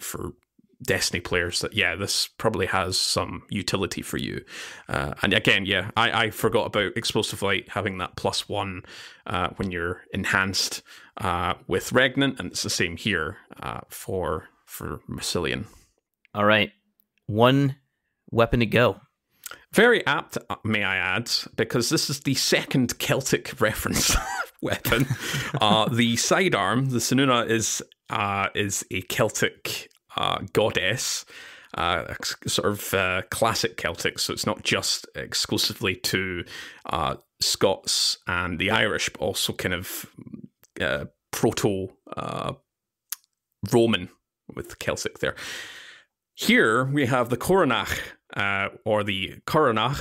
Speaker 2: Destiny players that this probably has some utility for you. And again, I forgot about Explosive Light having that +1 when you're enhanced with Regnant, and it's the same here for Marcillion.
Speaker 1: All right, one weapon to go.
Speaker 2: Very apt, may I add, because this is the second Celtic reference weapon. The sidearm, the Sununa, is a Celtic goddess, sort of classic Celtic, so it's not just exclusively to Scots and the Irish, but also kind of proto-Roman with Celtic there. Here we have the Coronach, or the Coronach,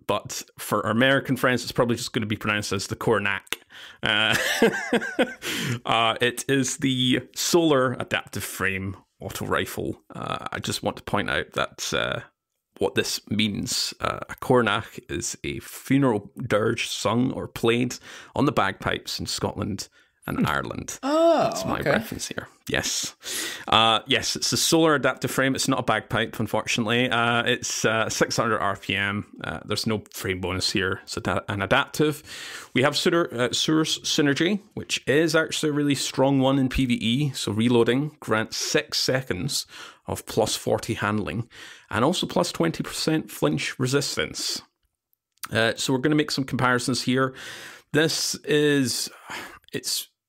Speaker 2: but for our American friends, it's probably just going to be pronounced as the Coronach. It is the solar adaptive frame auto rifle. I just want to point out that what this means. A cornach is a funeral dirge sung or played on the bagpipes in Scotland and Ireland.
Speaker 3: Oh,
Speaker 2: that's my reference here. Yes. Yes, it's a solar adaptive frame. It's not a bagpipe, unfortunately. It's 600 RPM. There's no frame bonus here. It's an adaptive. We have Source Synergy, which is actually a really strong one in PvE. So reloading grants 6 seconds of plus 40 handling and also plus 20% flinch resistance. So we're going to make some comparisons here. It's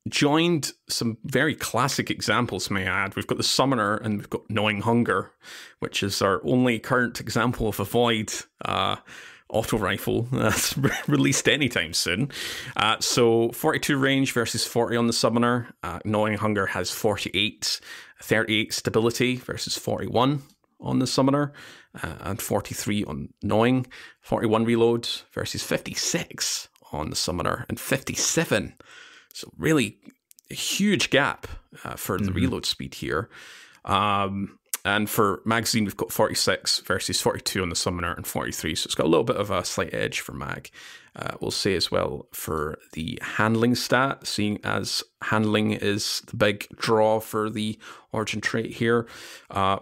Speaker 2: joined some very classic examples, may I add. We've got the Summoner and we've got Gnawing Hunger, which is our only current example of a Void auto rifle that's released anytime soon. So 42 range versus 40 on the Summoner. Gnawing Hunger has 48, 38 stability versus 41 on the Summoner, and 43 on Gnawing. 41 reload versus 56 on the Summoner, and 57. So really a huge gap for the reload speed here. And for magazine, we've got 46 versus 42 on the Summoner and 43. So it's got a little bit of a slight edge for mag. We'll say as well for the handling stat, seeing as handling is the big draw for the origin trait here.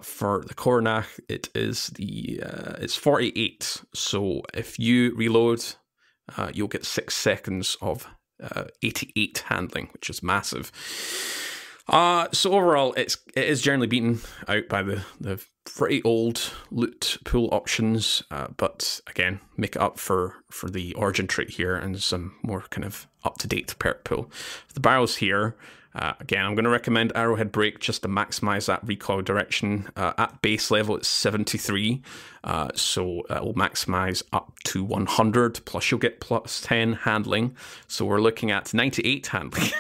Speaker 2: For the Coronach, it's 48. So if you reload, you'll get 6 seconds of 88 handling, which is massive. So overall, it is generally beaten out by the pretty old loot pool options, but again, make it up for the origin trait here and some more kind of up-to-date perk pool. The barrels here, again, I'm going to recommend Arrowhead Break just to maximize that recoil direction. At base level, it's 73, so it will maximize up to 100, plus you'll get plus 10 handling. So we're looking at 98 handling.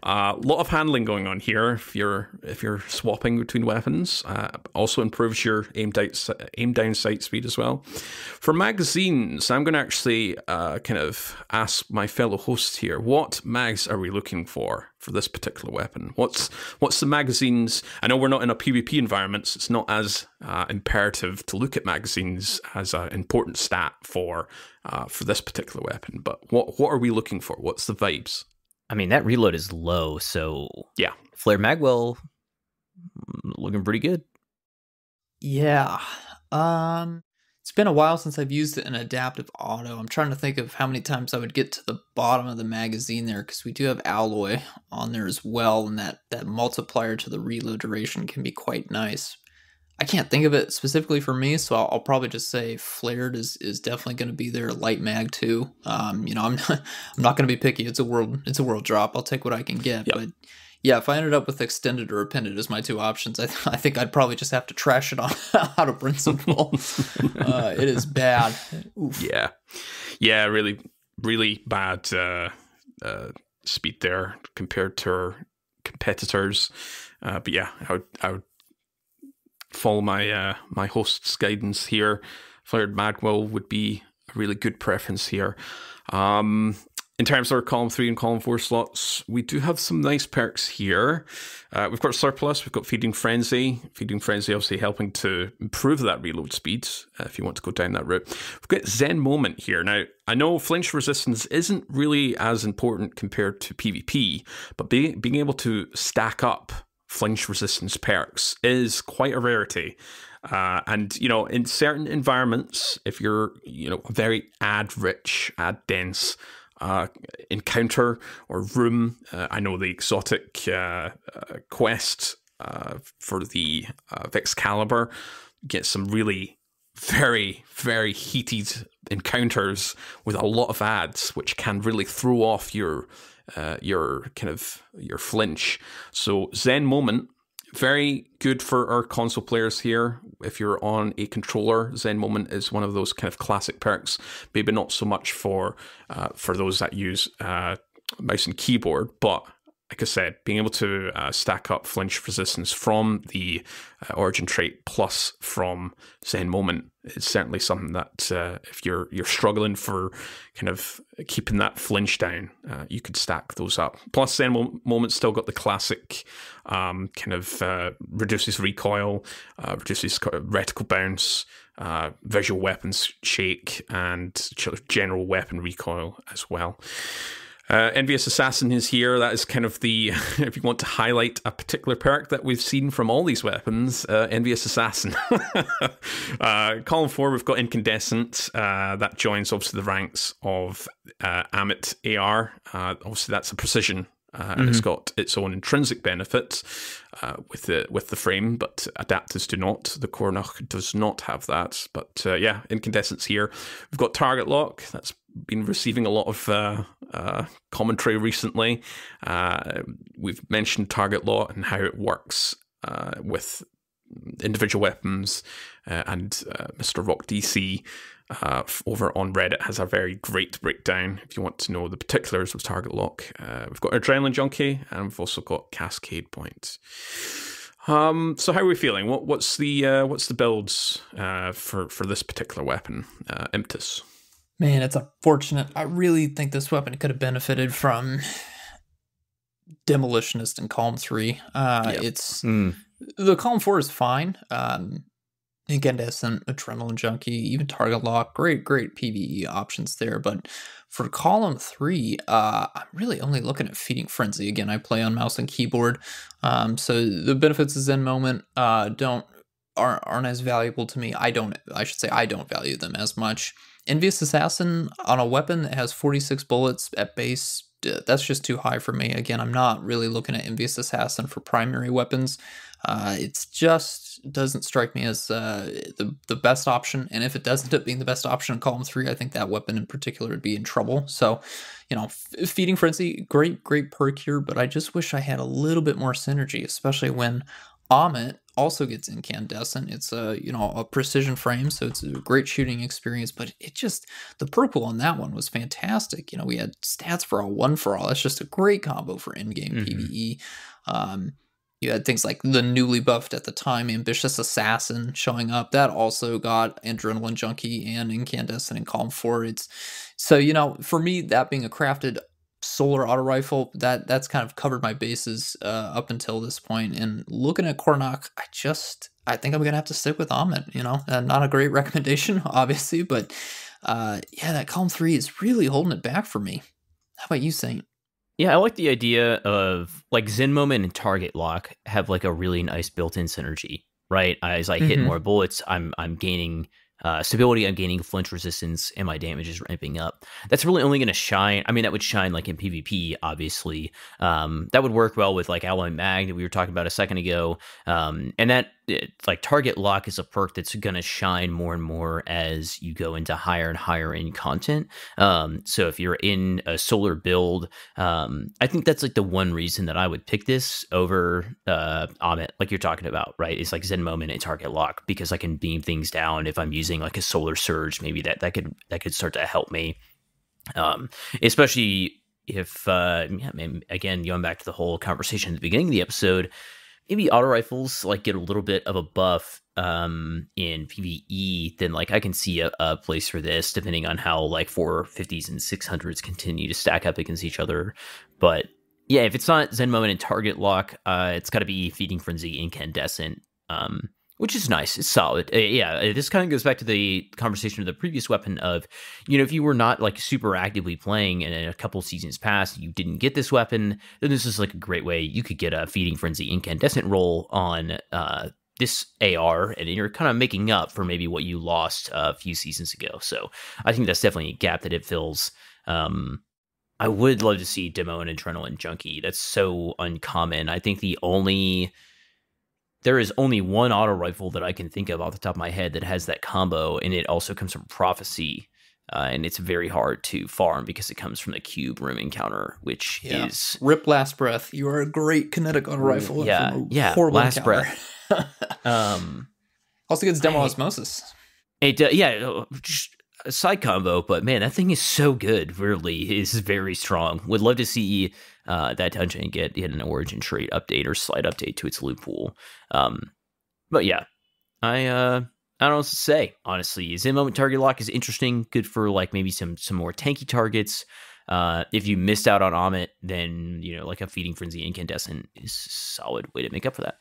Speaker 2: A lot of handling going on here if you're swapping between weapons. Also improves your aim down sight speed as well. For magazines, I'm going to actually kind of ask my fellow hosts here, what mags are we looking for this particular weapon? What's the magazines? I know we're not in a PvP environment, so it's not as imperative to look at magazines as an important stat for this particular weapon. But what are we looking for? What's the vibes?
Speaker 1: I mean, that reload is low, so
Speaker 2: yeah,
Speaker 1: Flare Magwell looking pretty good.
Speaker 3: Yeah. It's been a while since I've used it in adaptive auto. I'm trying to think of how many times I would get to the bottom of the magazine there, because we do have alloy on there as well, and that multiplier to the reload duration can be quite nice. I can't think of it specifically for me, so I'll probably just say flared is definitely going to be there. Light mag too. I'm not going to be picky. It's a world drop. I'll take what I can get.
Speaker 2: Yep.
Speaker 3: But yeah, if I ended up with extended or appended as my two options, I think I'd probably just have to trash it on out of principle. It is bad. Oof.
Speaker 2: Yeah, really, really bad speed there compared to our competitors. But yeah, I would follow my host's guidance here. Flared Magwell would be a really good preference here. In terms of our column 3 and column 4 slots, we do have some nice perks here. We've got Surplus, we've got Feeding Frenzy. Feeding Frenzy obviously helping to improve that reload speed if you want to go down that route. We've got Zen Moment here. Now, I know flinch resistance isn't really as important compared to PvP, but being able to stack up flinch resistance perks is quite a rarity. And, in certain environments, if you're, very ad-rich, ad-dense, encounter or room. I know the exotic quest for the Excalibur gets some really very, very heated encounters with a lot of ads, which can really throw off your flinch. So Zen Moment, very good for our console players here. If you're on a controller, Zen Moment is one of those kind of classic perks. Maybe not so much for those that use mouse and keyboard, but like I said, being able to stack up flinch resistance from the origin trait plus from Zen Moment is certainly something that if you're struggling for kind of keeping that flinch down, you could stack those up. Plus, Zen Moment's still got the classic kind of reduces recoil, reduces reticle bounce, visual weapons shake, and general weapon recoil as well. Envious Assassin is here. That is kind of the, if you want to highlight a particular perk that we've seen from all these weapons, Envious Assassin. Column 4, we've got Incandescent. That joins obviously the ranks of Amit AR. Obviously that's a precision. And it's got its own intrinsic benefits with the frame, but adapters do not. The Kornach does not have that. But yeah, Incandescence here. We've got Target Lock. That's been receiving a lot of commentary recently. We've mentioned Target Lock and how it works with individual weapons, and Mr. Rock DC over on Reddit has a very great breakdown if you want to know the particulars of Target Lock. We've got Adrenaline Junkie, and we've also got Cascade Point. So how are we feeling? What's the builds for this particular weapon, Impetus?
Speaker 3: Man, it's unfortunate. I really think this weapon could have benefited from Demolitionist in Column 3. It's the Column 4 is fine. Incandescent, Adrenaline Junkie, even Target Lock, great PvE options there. But for Column 3, I'm really only looking at Feeding Frenzy. Again, I play on mouse and keyboard, so the benefits of Zen Moment aren't as valuable to me. I don't value them as much. Envious Assassin on a weapon that has 46 bullets at base, that's just too high for me. Again, I'm not really looking at Envious Assassin for primary weapons. It's just doesn't strike me as the best option. And if it does end up being the best option in Column 3, I think that weapon in particular would be in trouble. So, Feeding Frenzy, great perk here, but I just wish I had a little bit more synergy, especially when Amit also gets Incandescent. It's a precision frame, so it's a great shooting experience, but the purple on that one was fantastic. We had stats for all, one for all. That's just a great combo for in-game PvE. You had things like the newly buffed at the time Ambitious Assassin showing up. That also got Adrenaline Junkie and Incandescent in Column 4. For me, that being a crafted solar auto rifle, that's kind of covered my bases up until this point. And looking at Kornach, I think I'm gonna have to stick with Amit. Not a great recommendation, obviously, but that Column 3 is really holding it back for me. How about you, Saint?
Speaker 1: Yeah, I like the idea of like Zen Moment and Target Lock have like a really nice built-in synergy, right? As I hit more bullets, I'm gaining stability, I'm gaining flinch resistance, and my damage is ramping up. That's really only going to shine. I mean, that would shine like in PvP, obviously. That would work well with like Alloy Mag that we were talking about a second ago. And that like Target Lock is a perk that's going to shine more and more as you go into higher and higher end content. So if you're in a solar build, I think that's like the one reason that I would pick this over Amit, like you're talking about, right? It's like Zen Moment and Target Lock, because I can beam things down if I'm using like a solar surge. Maybe that could start to help me, especially if again, going back to the whole conversation at the beginning of the episode, maybe auto rifles like get a little bit of a buff in PvE, then like I can see a place for this, depending on how like 450s and 600s continue to stack up against each other. But yeah, if it's not Zen Moment and Target Lock, it's got to be Feeding Frenzy, Incandescent, which is nice. It's solid. This kind of goes back to the conversation of the previous weapon of, if you were not like super actively playing and in a couple seasons past, you didn't get this weapon, then this is like a great way you could get a Feeding Frenzy Incandescent roll on this AR, and you're kind of making up for maybe what you lost a few seasons ago. So I think that's definitely a gap that it fills. I would love to see Demo and Adrenaline Junkie. That's so uncommon. I think there is only one auto rifle that I can think of off the top of my head that has that combo, and it also comes from Prophecy, and it's very hard to farm because it comes from the Cube Room Encounter, which is...
Speaker 3: Rip Last Breath. You are a great kinetic auto rifle. Horrible
Speaker 1: Last
Speaker 3: encounter.
Speaker 1: Breath.
Speaker 3: Also gets Demo Osmosis.
Speaker 1: Just a side combo, but man, that thing is so good. Really, it's very strong. Would love to see that dungeon get an origin trait update or slight update to its loot pool. But yeah, I don't know what to say. Honestly, Zen moment target lock is interesting. Good for like maybe some more tanky targets. If you missed out on Amit, then like a feeding frenzy incandescent is a solid way to make up for that.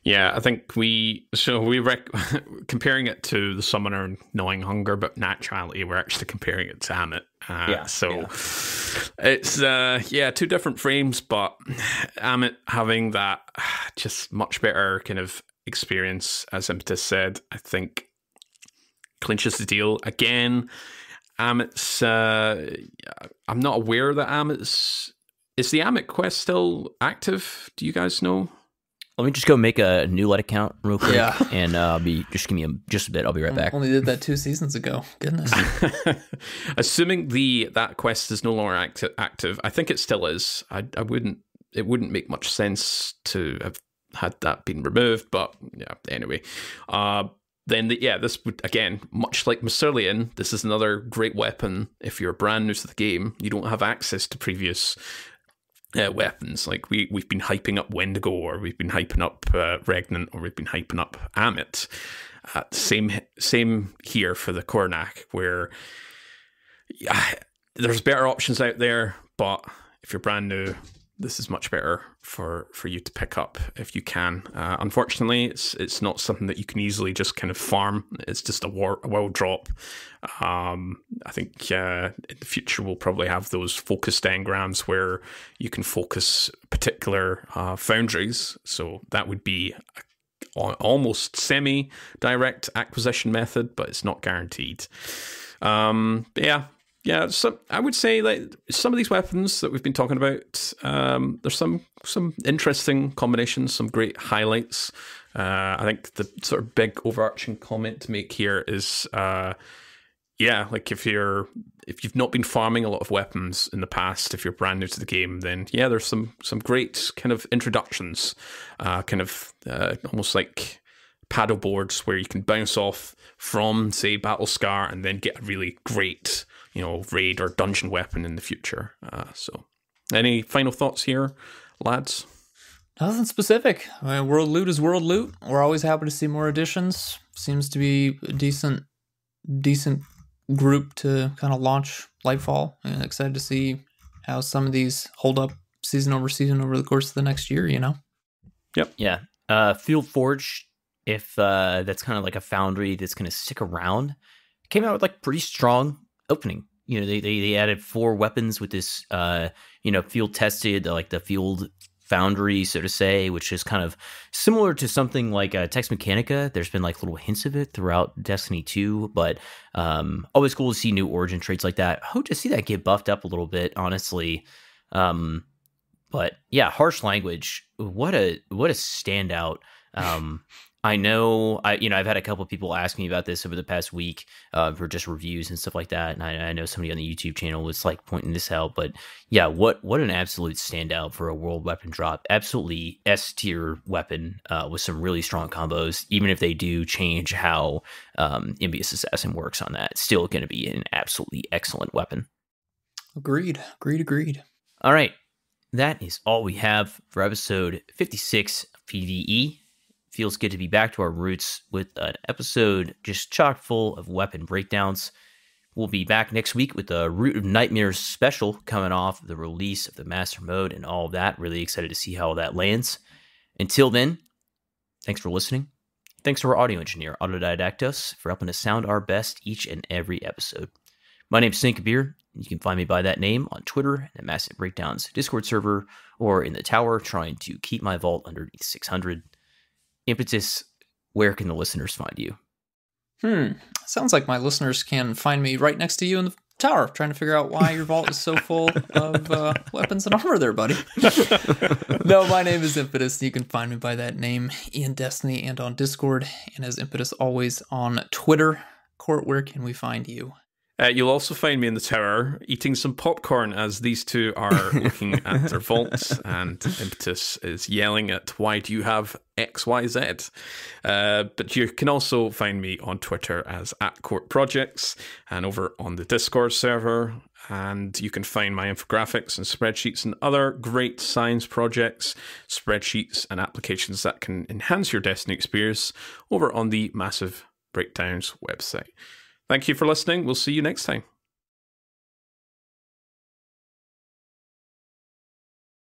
Speaker 2: Yeah, I think comparing it to the Summoner and Gnawing Hunger, but in actuality, we're actually comparing it to Amit. It's two different frames, but Amit having that just much better kind of experience, as Impetus said, I think clinches the deal. Again, Amit's I'm not aware that Amit's is the Amit quest still active? Do you guys know?
Speaker 1: Let me just go make a new Let account real quick, and just give me just a bit. I'll be right back.
Speaker 3: Only did that 2 seasons ago. Goodness.
Speaker 2: Assuming that quest is no longer active, I think it still is. It wouldn't make much sense to have had that been removed, but yeah. Anyway, this would, again, much like Macerulean, this is another great weapon. If you're brand new to the game, you don't have access to previous weapons. Like we've been hyping up Wendigo, or we've been hyping up Regnant, or we've been hyping up Amit. Same here for the Kornak, where there's better options out there, but if you're brand new, this is much better for you to pick up if you can. Unfortunately, it's not something that you can easily just kind of farm. It's just a world drop. I think in the future we'll probably have those focused engrams where you can focus particular foundries. So that would be almost semi-direct acquisition method, but it's not guaranteed. Yeah, so I would say like some of these weapons that we've been talking about, there's some interesting combinations, some great highlights. I think the sort of big overarching comment to make here is, like if you've not been farming a lot of weapons in the past, if you're brand new to the game, then yeah, there's some great kind of introductions, almost like paddle boards where you can bounce off from, say, Battle Scar and then get a really great raid or dungeon weapon in the future. So any final thoughts here, lads?
Speaker 3: Nothing specific. I mean, world loot is world loot. We're always happy to see more additions. Seems to be a decent group to kind of launch Lightfall. And excited to see how some of these hold up season over season over the course of the next year,
Speaker 2: Yep.
Speaker 1: Yeah. Field Forge, if that's kind of like a foundry that's going to stick around, came out with like pretty strong opening. They added 4 weapons with this field tested, like the field foundry, so to say, which is kind of similar to something like Tex Mechanica. There's been like little hints of it throughout Destiny 2, but always cool to see new origin traits like that. I hope to see that get buffed up a little bit, honestly. But yeah, Harsh Language, what a standout. I know, I've had a couple of people ask me about this over the past week for just reviews and stuff like that, and I know somebody on the YouTube channel was like pointing this out. But yeah, what an absolute standout for a world weapon drop! Absolutely S tier weapon with some really strong combos. Even if they do change how Impetus Assassin works on that, it's still going to be an absolutely excellent weapon.
Speaker 3: Agreed.
Speaker 1: All right, that is all we have for episode 56 of PvE. Feels good to be back to our roots with an episode just chock full of weapon breakdowns. We'll be back next week with the Root of Nightmares special coming off the release of the Master Mode and all of that. Really excited to see how that lands. Until then, thanks for listening. Thanks to our audio engineer, Autodidaktos, for helping us sound our best each and every episode. My name's Saint Kabr. You can find me by that name on Twitter, the Massive Breakdowns Discord server, or in the tower trying to keep my vault underneath 600. Impetus, where can the listeners find you?
Speaker 3: Sounds like my listeners can find me right next to you in the tower, trying to figure out why your vault is so full of weapons and armor there, buddy. No, my name is Impetus. You can find me by that name in Destiny and on Discord, and as Impetus always on Twitter. Court, where can we find you?
Speaker 2: You'll also find me in the tower eating some popcorn as these two are looking at their vaults, and Impetus is yelling at, why do you have XYZ? But you can also find me on Twitter as @CourtProjects and over on the Discord server. And you can find my infographics and spreadsheets and other great science projects, spreadsheets and applications that can enhance your Destiny experience over on the Massive Breakdowns website. Thank you for listening. We'll see you next time.